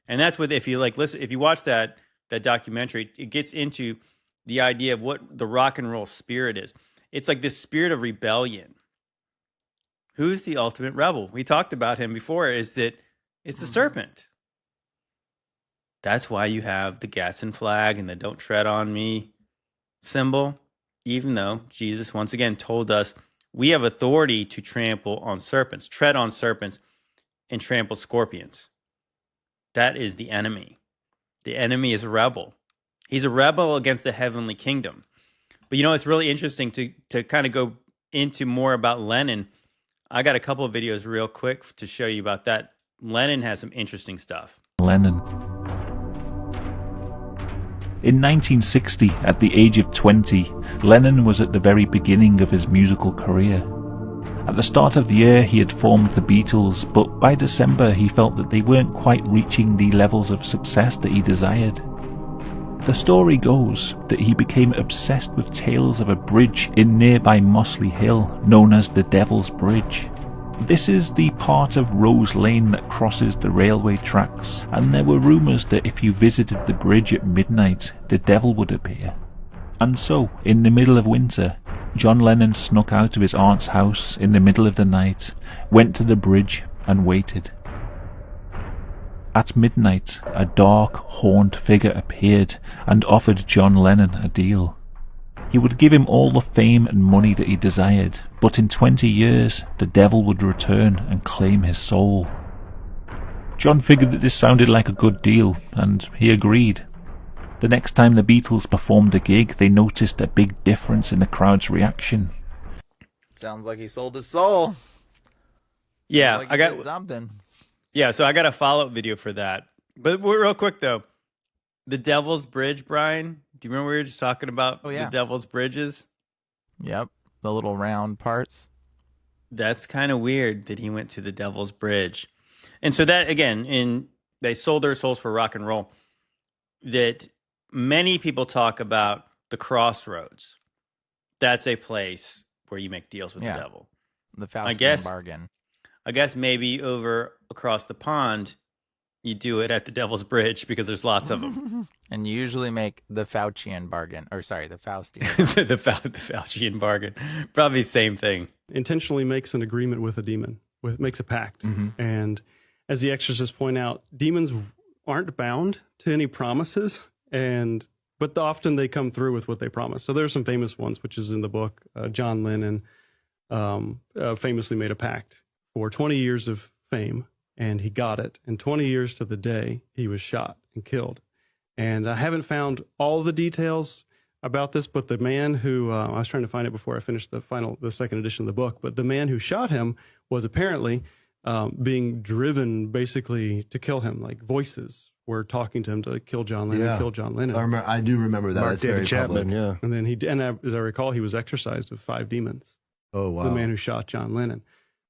And that's what, if you like listen, if you watch that documentary, it gets into the idea of what the rock and roll spirit is. It's like this spirit of rebellion. Who's the ultimate rebel? We talked about him before, is that it's the serpent. That's why you have the Gadsden flag and the Don't Tread on Me symbol, even though Jesus once again told us we have authority to trample on serpents, tread on serpents, and trample scorpions. That is the enemy. The enemy is a rebel. He's a rebel against the heavenly kingdom. But you know, it's really interesting to kind of go into more about Lennon. I got a couple of videos real quick to show you about that. Lennon has some interesting stuff. Lennon. In 1960, at the age of 20, Lennon was at the very beginning of his musical career. At the start of the year, he had formed the Beatles, but by December he felt that they weren't quite reaching the levels of success that he desired. The story goes that he became obsessed with tales of a bridge in nearby Mossley Hill known as the Devil's Bridge. This is the part of Rose Lane that crosses the railway tracks, and there were rumours that if you visited the bridge at midnight, the devil would appear. And so, in the middle of winter, John Lennon snuck out of his aunt's house in the middle of the night, went to the bridge and waited. At midnight, a dark, horned figure appeared and offered John Lennon a deal. He would give him all the fame and money that he desired, but in 20 years, the devil would return and claim his soul. John figured that this sounded like a good deal, and he agreed. The next time the Beatles performed a gig, they noticed a big difference in the crowd's reaction. Sounds like he sold his soul. Yeah, like I got did something. Yeah, so I got a follow-up video for that. But real quick though, the Devil's Bridge, Brian. Do you remember we were just talking about the Devil's Bridges? Yep, the little round parts. That's kind of weird that he went to the Devil's Bridge. And so that, again, they sold their souls for rock and roll. That many people talk about the Crossroads. That's a place where you make deals with the devil. The Faustian bargain. I guess maybe over across the pond, you do it at the Devil's Bridge because there's lots of them. And you usually make the Faustian bargain. Or sorry, the Faustian. the Faustian bargain. Probably the same thing. Intentionally makes an agreement with a demon, makes a pact. And as the exorcists point out, demons aren't bound to any promises, but often they come through with what they promise. So there's some famous ones, which is in the book. John Lennon famously made a pact for 20 years of fame, and he got it. And 20 years to the day, he was shot and killed. And I haven't found all the details about this, but the man who, I was trying to find it before I finished the second edition of the book, but the man who shot him was apparently being driven basically to kill him. Like voices were talking to him to kill John Lennon, kill John Lennon. I do remember that. Mark David Chapman, yeah. And then as I recall, he was exorcised of 5 demons. Oh, wow. The man who shot John Lennon.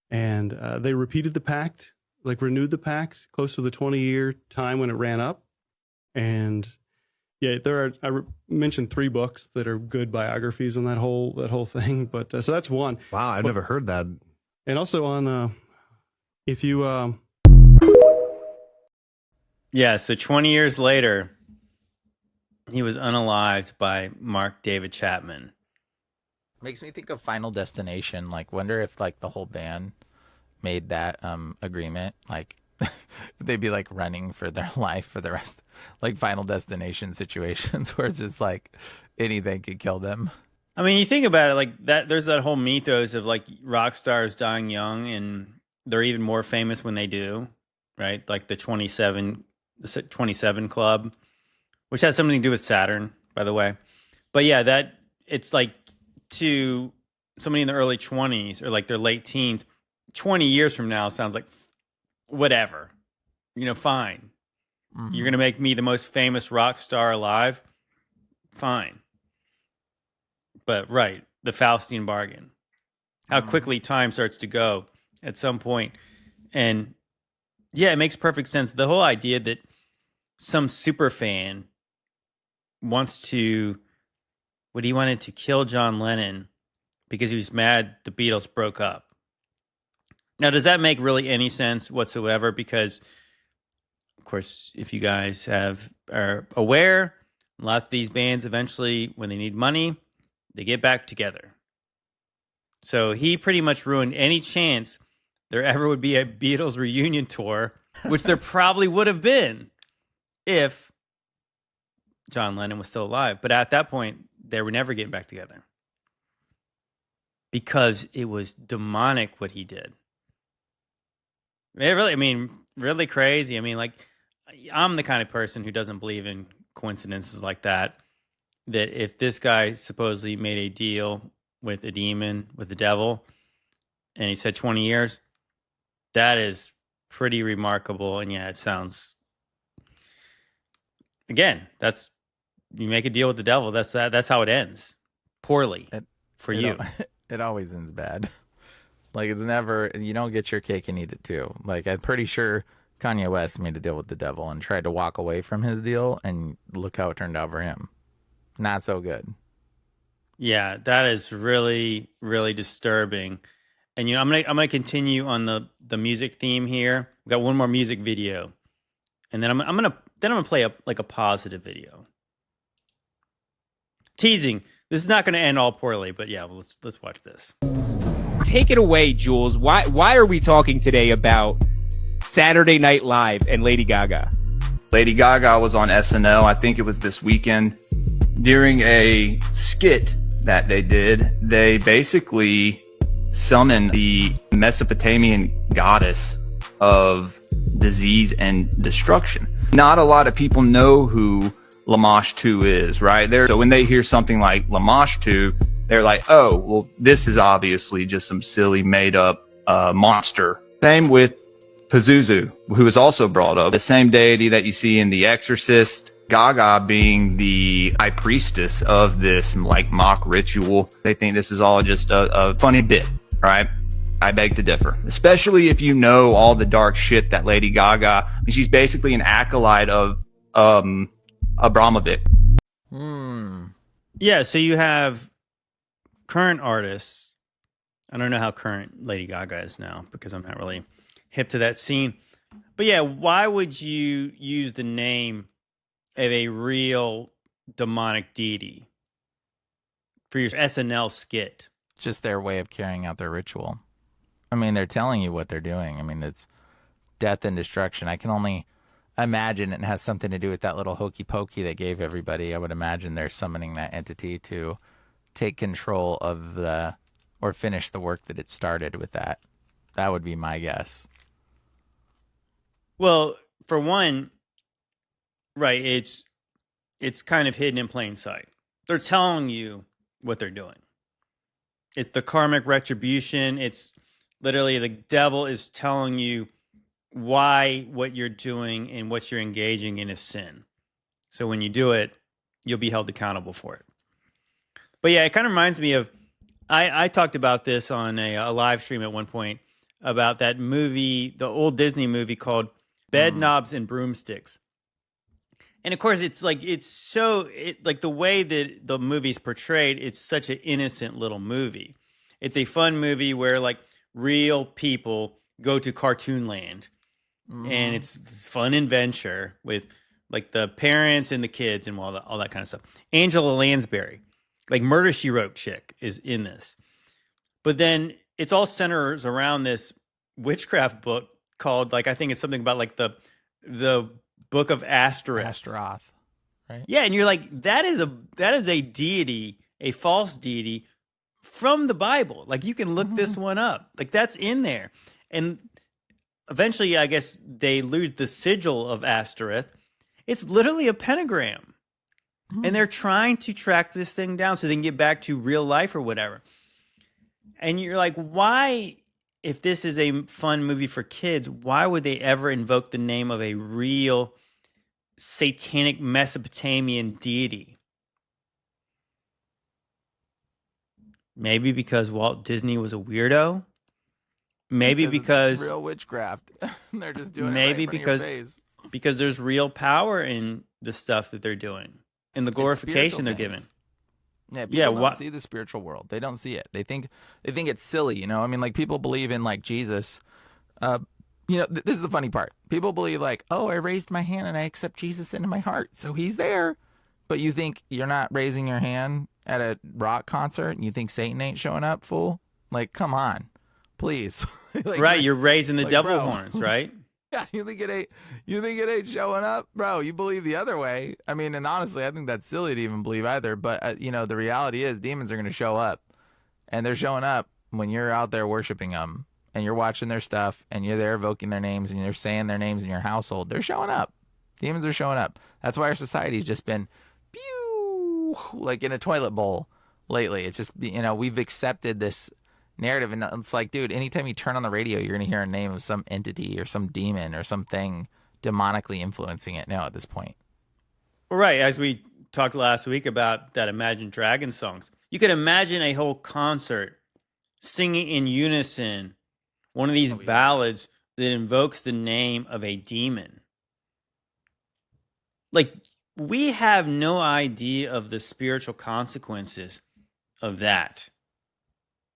And they repeated the pact, renewed the pact close to the 20-year time when it ran up. And yeah, I mentioned 3 books that are good biographies on that whole thing. But so that's one. Wow, I've never heard that. And also on if you yeah, so 20 years later, he was unalived by Mark David Chapman. Makes me think of Final Destination. Wonder if the whole band made that agreement. They'd be running for their life for the rest, Final Destination situations where it's just anything could kill them. I mean, you think about it that. There's that whole mythos of rock stars dying young, and they're even more famous when they do, right? The 27 Club, which has something to do with Saturn, by the way. But yeah, that it's to somebody in the early 20s or their late teens, 20 years from now sounds like whatever, fine. You're going to make me the most famous rock star alive. Fine. But right, the Faustian bargain, how quickly time starts to go at some point. And yeah, it makes perfect sense. The whole idea that some super fan wants to, he wanted to kill John Lennon because he was mad the Beatles broke up. Now, does that make really any sense whatsoever? Because, of course, if you guys are aware, lots of these bands eventually, when they need money, they get back together. So he pretty much ruined any chance there ever would be a Beatles reunion tour, which there probably would have been if John Lennon was still alive. But at that point, they were never getting back together because it was demonic what he did. Really crazy. I'm the kind of person who doesn't believe in coincidences like that. That if this guy supposedly made a deal with a demon, with the devil, and he said 20 years, that is pretty remarkable. And yeah, it sounds, again, you make a deal with the devil. That's how it ends. Poorly for you. It always ends bad. It's never, you don't get your cake and eat it too. I'm pretty sure Kanye West made a deal with the devil and tried to walk away from his deal, and look how it turned out for him. Not so good. Yeah, that is really, really disturbing. And I'm gonna continue on the music theme here. We've got one more music video, and then I'm gonna play a positive video. Teasing. This is not gonna end all poorly, but yeah, let's watch this. Take it away, Jules. Why are we talking today about Saturday Night Live and Lady Gaga? Lady Gaga was on SNL, I think it was this weekend. During a skit that they did, they basically summoned the Mesopotamian goddess of disease and destruction. Not a lot of people know who Lamashtu is, right? So when they hear something like Lamashtu, they're like, oh, well, this is obviously just some silly made up monster. Same with Pazuzu, who is also brought up. The same deity that you see in The Exorcist, Gaga being the high priestess of this like mock ritual. They think this is all just a funny bit, right? I beg to differ, especially if you know all the dark shit that Lady Gaga, she's basically an acolyte of Abramovich. Yeah, so you have current artists. I don't know how current Lady Gaga is now because I'm not really hip to that scene. But yeah, why would you use the name of a real demonic deity for your SNL skit? Just their way of carrying out their ritual. I mean, they're telling you what they're doing. I mean, it's death and destruction. I can only imagine it has something to do with that little hokey pokey they gave everybody. I would imagine they're summoning that entity to take control of or finish the work that it started with that. That would be my guess. Well, for one, right, it's kind of hidden in plain sight. They're telling you what they're doing. It's the karmic retribution. It's literally the devil is telling you why what you're doing and what you're engaging in is sin. So when you do it, you'll be held accountable for it. But yeah, it kind of reminds me of, I talked about this on a live stream at one point about that movie, the old Disney movie called Bed Knobs and Broomsticks. And of course, it's like the way that the movie's portrayed, it's such an innocent little movie. It's a fun movie where like real people go to cartoon land, and it's this fun adventure with like the parents and the kids and all that kind of stuff. Angela Lansbury, like Murder, She Wrote chick, is in this. But then it's all centers around this witchcraft book called, like, I think it's something about like the Book of Astaroth, right? Yeah, and you're like, that is a deity, a false deity from the Bible. Like, you can look this one up. Like, that's in there. And eventually, I guess they lose the sigil of Astaroth. It's literally a pentagram. And they're trying to track this thing down so they can get back to real life or whatever. And you're like, why, if this is a fun movie for kids, why would they ever invoke the name of a real satanic Mesopotamian deity? Maybe because Walt Disney was a weirdo? Maybe because it's real witchcraft. They're just doing maybe it right in front of your face. because there's real power in the stuff that they're doing and the glorification they're giving. Yeah, people don't see the spiritual world. They don't see it. They think it's silly, you know? I mean, like, people believe in, like, Jesus. You know, this is the funny part. People believe, like, oh, I raised my hand and I accept Jesus into my heart, so he's there. But you think you're not raising your hand at a rock concert and you think Satan ain't showing up, fool? Like, come on. Please. Like, right, you're raising the like, devil bro. horns, right? Yeah, you think it ain't showing up, bro? You believe the other way. I mean, and honestly, I think that's silly to even believe either. But you know, the reality is, demons are going to show up, and they're showing up when you're out there worshiping them, and you're watching their stuff, and you're there evoking their names, and you're saying their names in your household. They're showing up. Demons are showing up. That's why our society's just been, pew, like in a toilet bowl lately. It's just, you know, we've accepted this narrative, and it's like, dude, anytime you turn on the radio, you're gonna hear a name of some entity or some demon or something demonically influencing it now at this point. Right, as we talked last week about that Imagine Dragons songs, you could imagine a whole concert singing in unison one of these ballads that invokes the name of a demon. Like, we have no idea of the spiritual consequences of that.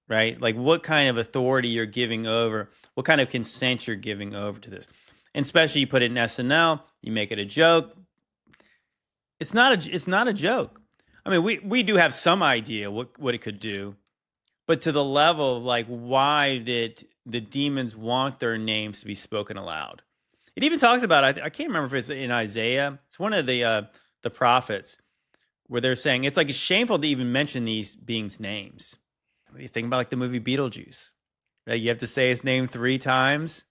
right? Like what kind of authority you're giving over, what kind of consent you're giving over to this. And especially you put it in SNL, you make it a joke. It's not a joke. I mean, we do have some idea what it could do, but to the level of like why that the demons want their names to be spoken aloud. It even talks about, I can't remember if it's in Isaiah. It's one of the prophets where they're saying it's like it's shameful to even mention these beings' names. You think about like the movie Beetlejuice, right? You have to say his name 3 times,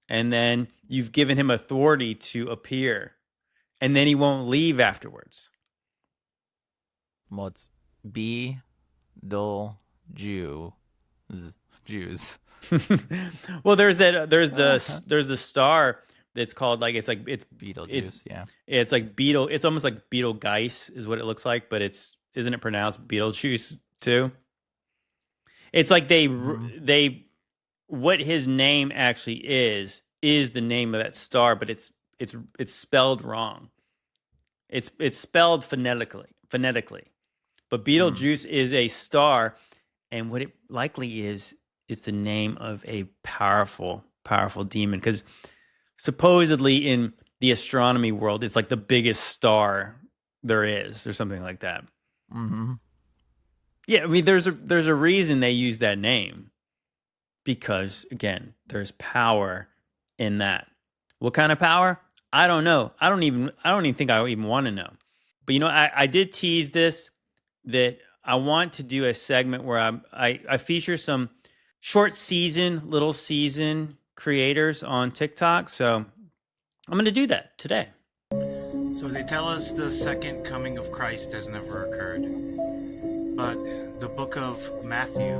and then you've given him authority to appear, and then he won't leave afterwards. Well, it's Jews. Well, there's the star that's called like it's Beetlejuice. Yeah, it's like Beetle. It's almost like Beetlegeist is what it looks like, but isn't it pronounced Beetlejuice too? It's like they what his name actually is the name of that star, but it's spelled wrong. It's spelled phonetically, but Beetlejuice is a star, and what it likely is the name of a powerful demon, because supposedly in the astronomy world, it's like the biggest star there is, or something like that. Mm-hmm. Yeah, I mean, there's a reason they use that name, because again, there's power in that. What kind of power? I don't know. I don't even think I even want to know. But I did tease this, that I want to do a segment where I feature some little season creators on TikTok. So I'm going to do that today. So they tell us the second coming of Christ has never occurred. But the book of Matthew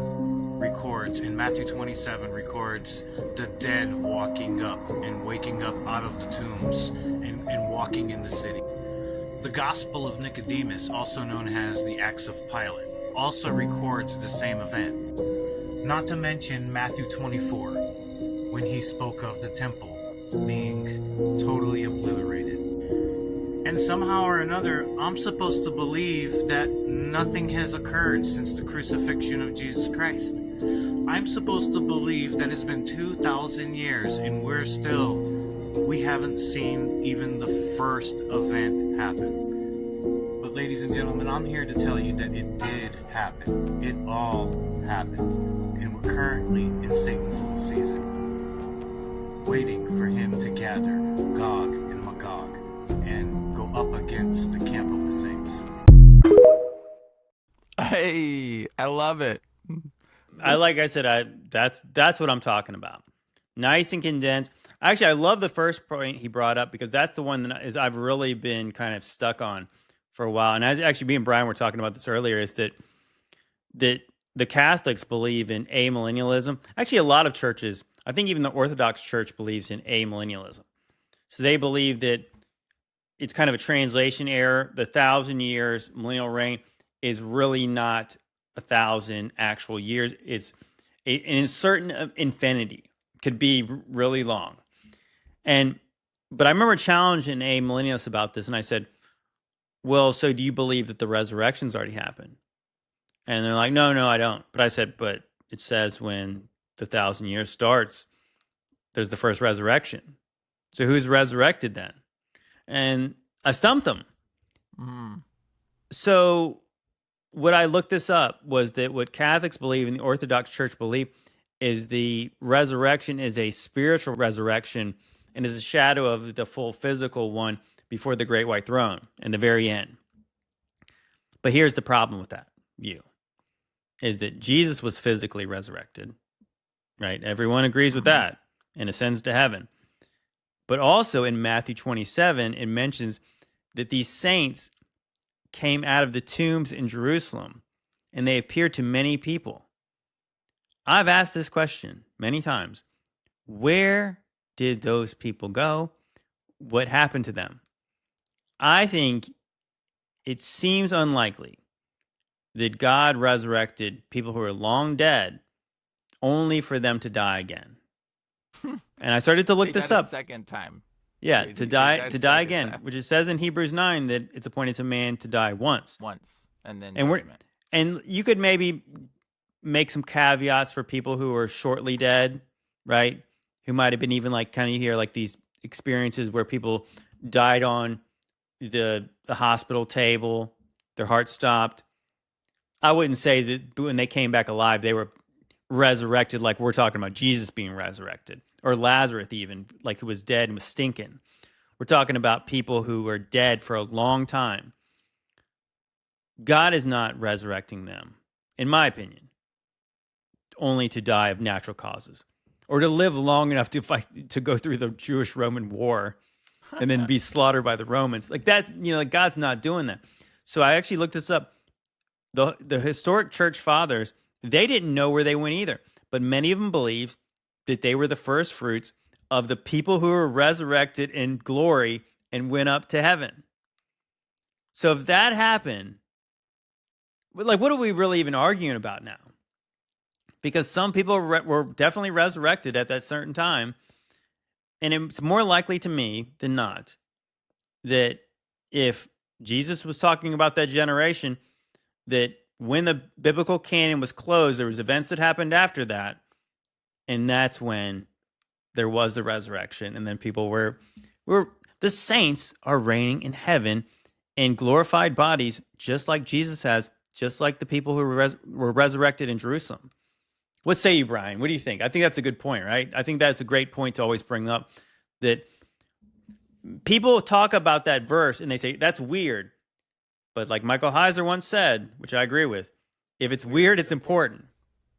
records, in Matthew 27, records the dead walking up and waking up out of the tombs and walking in the city. The Gospel of Nicodemus, also known as the Acts of Pilate, also records the same event. Not to mention Matthew 24, when he spoke of the temple being totally obliterated. And somehow or another, I'm supposed to believe that nothing has occurred since the crucifixion of Jesus Christ. I'm supposed to believe that it's been 2,000 years and we haven't seen even the first event happen. But ladies and gentlemen, I'm here to tell you that it did happen. It all happened. And we're currently in Satan's little season, waiting for him to gather Gog and Magog and go up against the camp of the saints. Hey, I love it. Like I said, that's what I'm talking about. Nice and condensed. Actually, I love the first point he brought up, because that's the one that I've really been kind of stuck on for a while. And actually, me and Brian were talking about this earlier, is that the Catholics believe in amillennialism. Actually, a lot of churches, I think even the Orthodox Church, believes in amillennialism. So they believe that it's kind of a translation error. The 1,000 years millennial reign is really not 1,000 actual years. It's in certain infinity, could be really long. But I remember challenging a millennialist about this, and I said, well, so do you believe that the resurrection's already happened? And they're like, no, I don't. But I said, but it says when the 1,000 years starts, there's the first resurrection. So who's resurrected then? And I stumped them. Mm. So what I looked this up was that what Catholics believe and the Orthodox Church believe is the resurrection is a spiritual resurrection and is a shadow of the full physical one before the great white throne in the very end. But here's the problem with that view, is that Jesus was physically resurrected, right? Everyone agrees with that and ascends to heaven. But also in Matthew 27, it mentions that these saints came out of the tombs in Jerusalem and they appeared to many people. I've asked this question many times. Where did those people go? What happened to them? I think it seems unlikely that God resurrected people who are long dead only for them to die again. And I started to look this up. Second time. Yeah, to die again, time. which it says in Hebrews 9 that it's appointed to man to die once. And then and you could maybe make some caveats for people who are shortly dead, right? Who might have been even like kind of hear like these experiences where people died on the hospital table, their heart stopped. I wouldn't say that when they came back alive, they were resurrected like we're talking about Jesus being resurrected, or Lazarus even, like who was dead and was stinking. We're talking about people who were dead for a long time. God is not resurrecting them, in my opinion, only to die of natural causes or to live long enough to fight, to go through the Jewish-Roman war and then be slaughtered by the Romans. Like that, like God's not doing that. So I actually looked this up. The historic church fathers, they didn't know where they went either, but many of them believe that they were the first fruits of the people who were resurrected in glory and went up to heaven. So if that happened, like, what are we really even arguing about now? Because some people were definitely resurrected at that certain time. And it's more likely to me than not that if Jesus was talking about that generation, that when the biblical canon was closed, there was events that happened after that. And that's when there was the resurrection. And then people were the saints are reigning in heaven in glorified bodies, just like Jesus has, just like the people who were resurrected in Jerusalem. What say you, Brian? What do you think? I think that's a good point, right? I think that's a great point to always bring up, that people talk about that verse and they say, that's weird. But like Michael Heiser once said, which I agree with, if it's weird, it's important.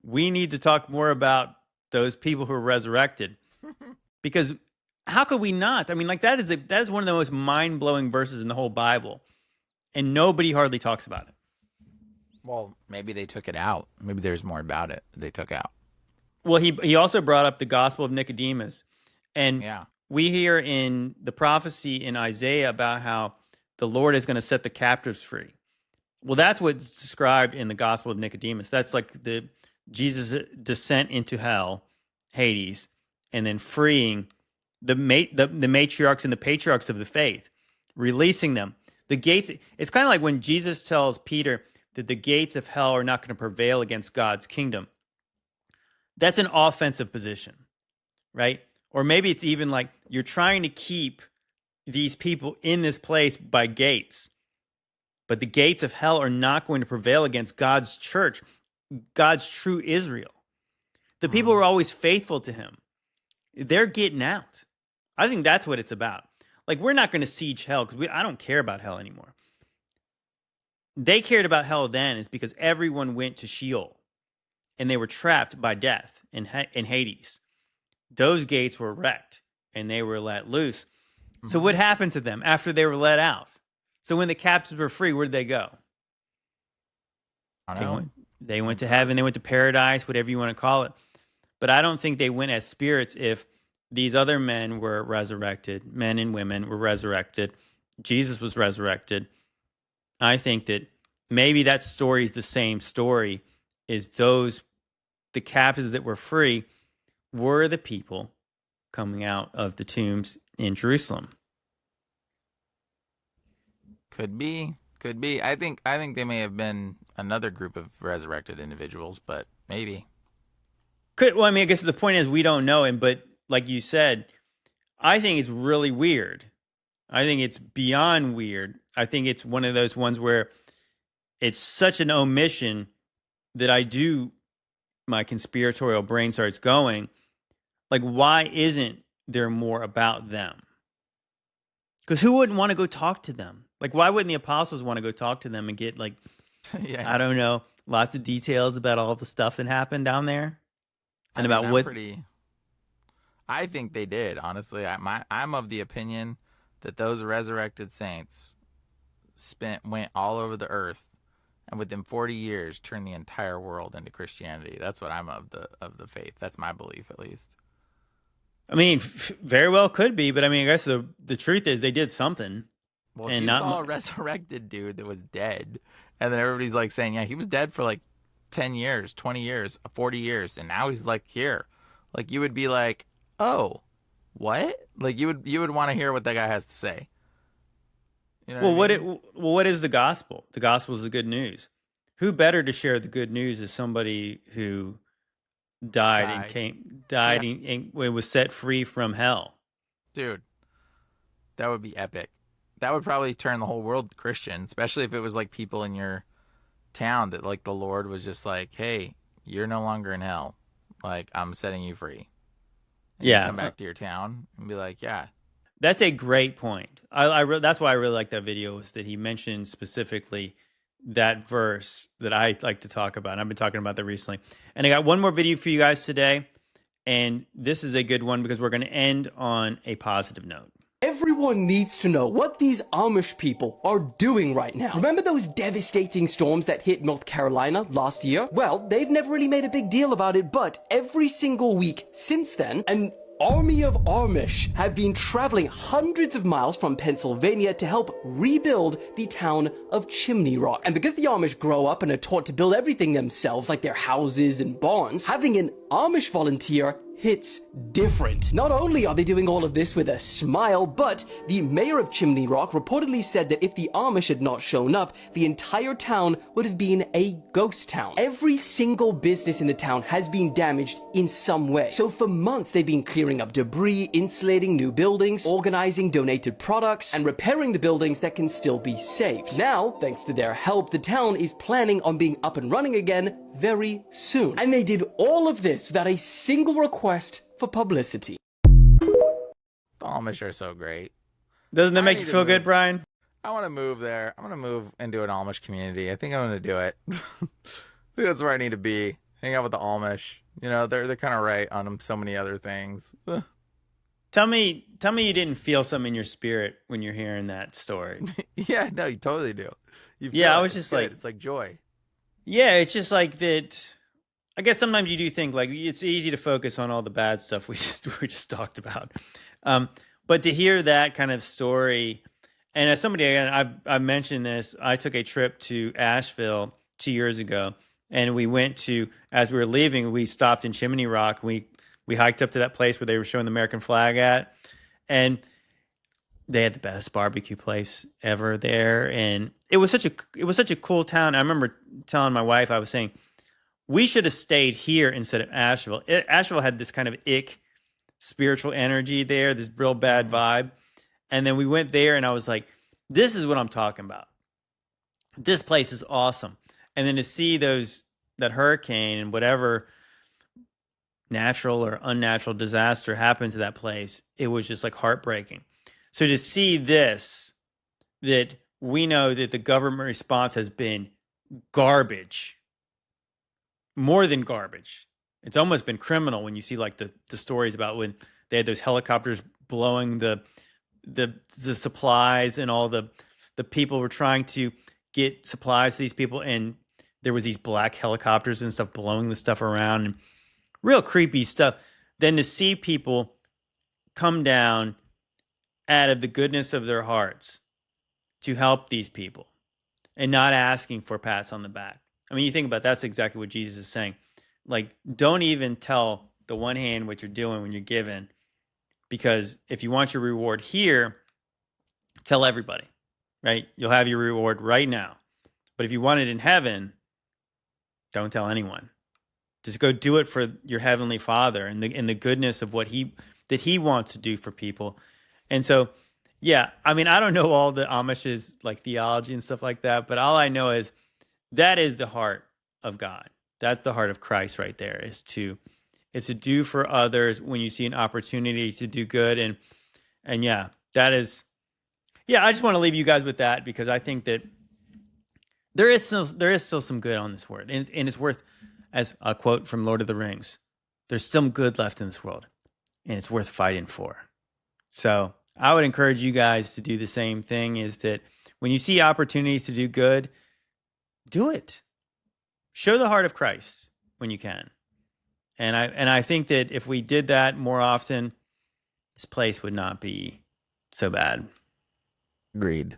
We need to talk more about those people who are resurrected. Because how could we not? I mean, like that is one of the most mind-blowing verses in the whole Bible. And nobody hardly talks about it. Well, maybe they took it out. Maybe there's more about it they took out. Well, he also brought up the Gospel of Nicodemus. And we hear in the prophecy in Isaiah about how the Lord is going to set the captives free. Well, that's what's described in the Gospel of Nicodemus. That's like the Jesus' descent into hell, Hades, and then freeing the matriarchs and the patriarchs of the faith, releasing them. The gates, it's kind of like when Jesus tells Peter that the gates of hell are not going to prevail against God's kingdom. That's an offensive position, right? Or maybe it's even like you're trying to keep these people in this place by gates, but the gates of hell are not going to prevail against God's church, God's true Israel. The people who are always faithful to him, they're getting out. I think that's what it's about. Like, we're not going to siege hell because I don't care about hell anymore. They cared about hell then is because everyone went to Sheol and they were trapped by death in Hades. Those gates were wrecked and they were let loose. So what happened to them after they were let out? So when the captives were free, where did they go? I don't know. They went to heaven, they went to paradise, whatever you want to call it. But I don't think they went as spirits if these other men were resurrected, men and women were resurrected, Jesus was resurrected. I think that maybe that story is the same story, is the captives that were free were the people coming out of the tombs in Jerusalem. Could be. I think they may have been another group of resurrected individuals, but maybe. Well, I mean, I guess the point is we don't know him, but like you said, I think it's really weird. I think it's beyond weird. I think it's one of those ones where it's such an omission that my conspiratorial brain starts going, like, why isn't there more about them? Because who wouldn't want to go talk to them? Like, why wouldn't the apostles want to go talk to them and get, like, I don't know, lots of details about all the stuff that happened down there? And about what... I think they did, honestly. I'm of the opinion that those resurrected saints went all over the earth, and within 40 years turned the entire world into Christianity. That's what I'm of the faith. That's my belief, at least. I mean, very well could be, but I mean, I guess the truth is they did something. Well, and you saw a resurrected dude that was dead, and then everybody's like saying, yeah, he was dead for like 10 years, 20 years, 40 years, and now he's like here. Like, you would be like, oh, what? Like, you would want to hear what that guy has to say. You know what is the gospel? The gospel is the good news. who better to share the good news is somebody who died and was set free from hell. Dude, that would be epic. That would probably turn the whole world Christian, especially if it was like people in your town that like the Lord was just like, hey, you're no longer in hell. Like, I'm setting you free. And you come back to your town and be like, yeah. That's a great point. That's why I really like that video, is that he mentioned specifically that verse that I like to talk about. And I've been talking about that recently. And I got one more video for you guys today. And this is a good one because we're going to end on a positive note. Everyone needs to know what these Amish people are doing right now. Remember those devastating storms that hit North Carolina last year? Well, they've never really made a big deal about it, but every single week since then, an army of Amish have been traveling hundreds of miles from Pennsylvania to help rebuild the town of Chimney Rock. And because the Amish grow up and are taught to build everything themselves, like their houses and barns, having an Amish volunteer hits different. Not only are they doing all of this with a smile, but the mayor of Chimney Rock reportedly said that if the Amish had not shown up, the entire town would have been a ghost town. Every single business in the town has been damaged in some way. So for months, they've been clearing up debris, insulating new buildings, organizing donated products, and repairing the buildings that can still be saved. Now, thanks to their help, the town is planning on being up and running again very soon. And they did all of this without a single request for publicity. The Amish are so great. Doesn't that make you feel good, Brian? I want to move there. I'm going to move into an Amish community. I think I'm going to do it. I think that's where I need to be. Hang out with the Amish. You know, they're kind of right on so many other things. Tell me you didn't feel something in your spirit when you're hearing that story. Yeah, no, you totally do. I was just like, it's like joy. Yeah, it's just like that. I guess sometimes you do think like it's easy to focus on all the bad stuff we just talked about, but to hear that kind of story, and as somebody, again, I've mentioned this. I took a trip to Asheville 2 years ago, and we went to, as we were leaving, we stopped in Chimney Rock. We hiked up to that place where they were showing the American flag at, and they had the best barbecue place ever there, and it was such a cool town. I remember telling my wife, I was saying, we should have stayed here instead of Asheville. Asheville had this kind of ick spiritual energy there, this real bad vibe. And then we went there, and I was like, this is what I'm talking about. This place is awesome. And then to see that hurricane and whatever natural or unnatural disaster happened to that place, it was just like heartbreaking. So to see this, that we know that the government response has been garbage, more than garbage. It's almost been criminal when you see like the stories about when they had those helicopters blowing the supplies, and all the people were trying to get supplies to these people, and there was these black helicopters and stuff blowing the stuff around, and real creepy stuff. Then to see people come down out of the goodness of their hearts to help these people and not asking for pats on the back. I mean, you think about that's exactly what Jesus is saying. Like, don't even tell the one hand what you're doing when you're giving, because if you want your reward here, tell everybody, right? You'll have your reward right now. But if you want it in heaven, don't tell anyone. Just go do it for your heavenly Father and the goodness of what he wants to do for people. And so, yeah, I mean, I don't know all the Amish's like theology and stuff like that, but all I know is that is the heart of God. That's the heart of Christ right there, is to do for others when you see an opportunity to do good. And yeah, that is, yeah, I just want to leave you guys with that, because I think that there is still some good on this world, and it's worth, as a quote from Lord of the Rings, there's still good left in this world, and it's worth fighting for. So I would encourage you guys to do the same thing, is that when you see opportunities to do good, do it. Show the heart of Christ when you can. And I think that if we did that more often, this place would not be so bad. Agreed.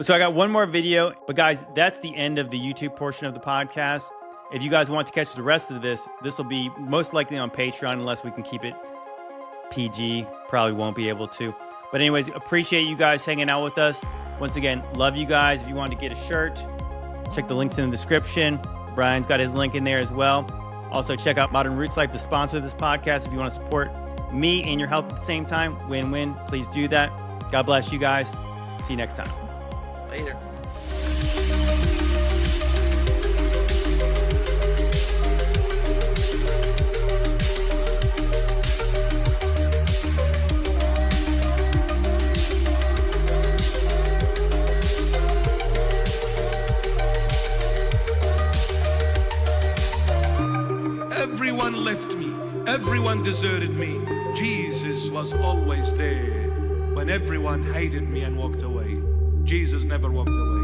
So I got one more video, but guys, that's the end of the YouTube portion of the podcast. If you guys want to catch the rest of this will be most likely on Patreon, unless we can keep it PG. Probably won't be able to. But anyways, appreciate you guys hanging out with us. Once again, love you guys. If you want to get a shirt, Check the links in the description. Brian's got his link in there as well. Also, check out Modern Roots Life, the sponsor of this podcast. If you want to support me and your health at the same time, win-win, please do that. God bless you guys. See you next time. Later. Everyone left me. Everyone deserted me. Jesus was always there. When everyone hated me and walked away, Jesus never walked away.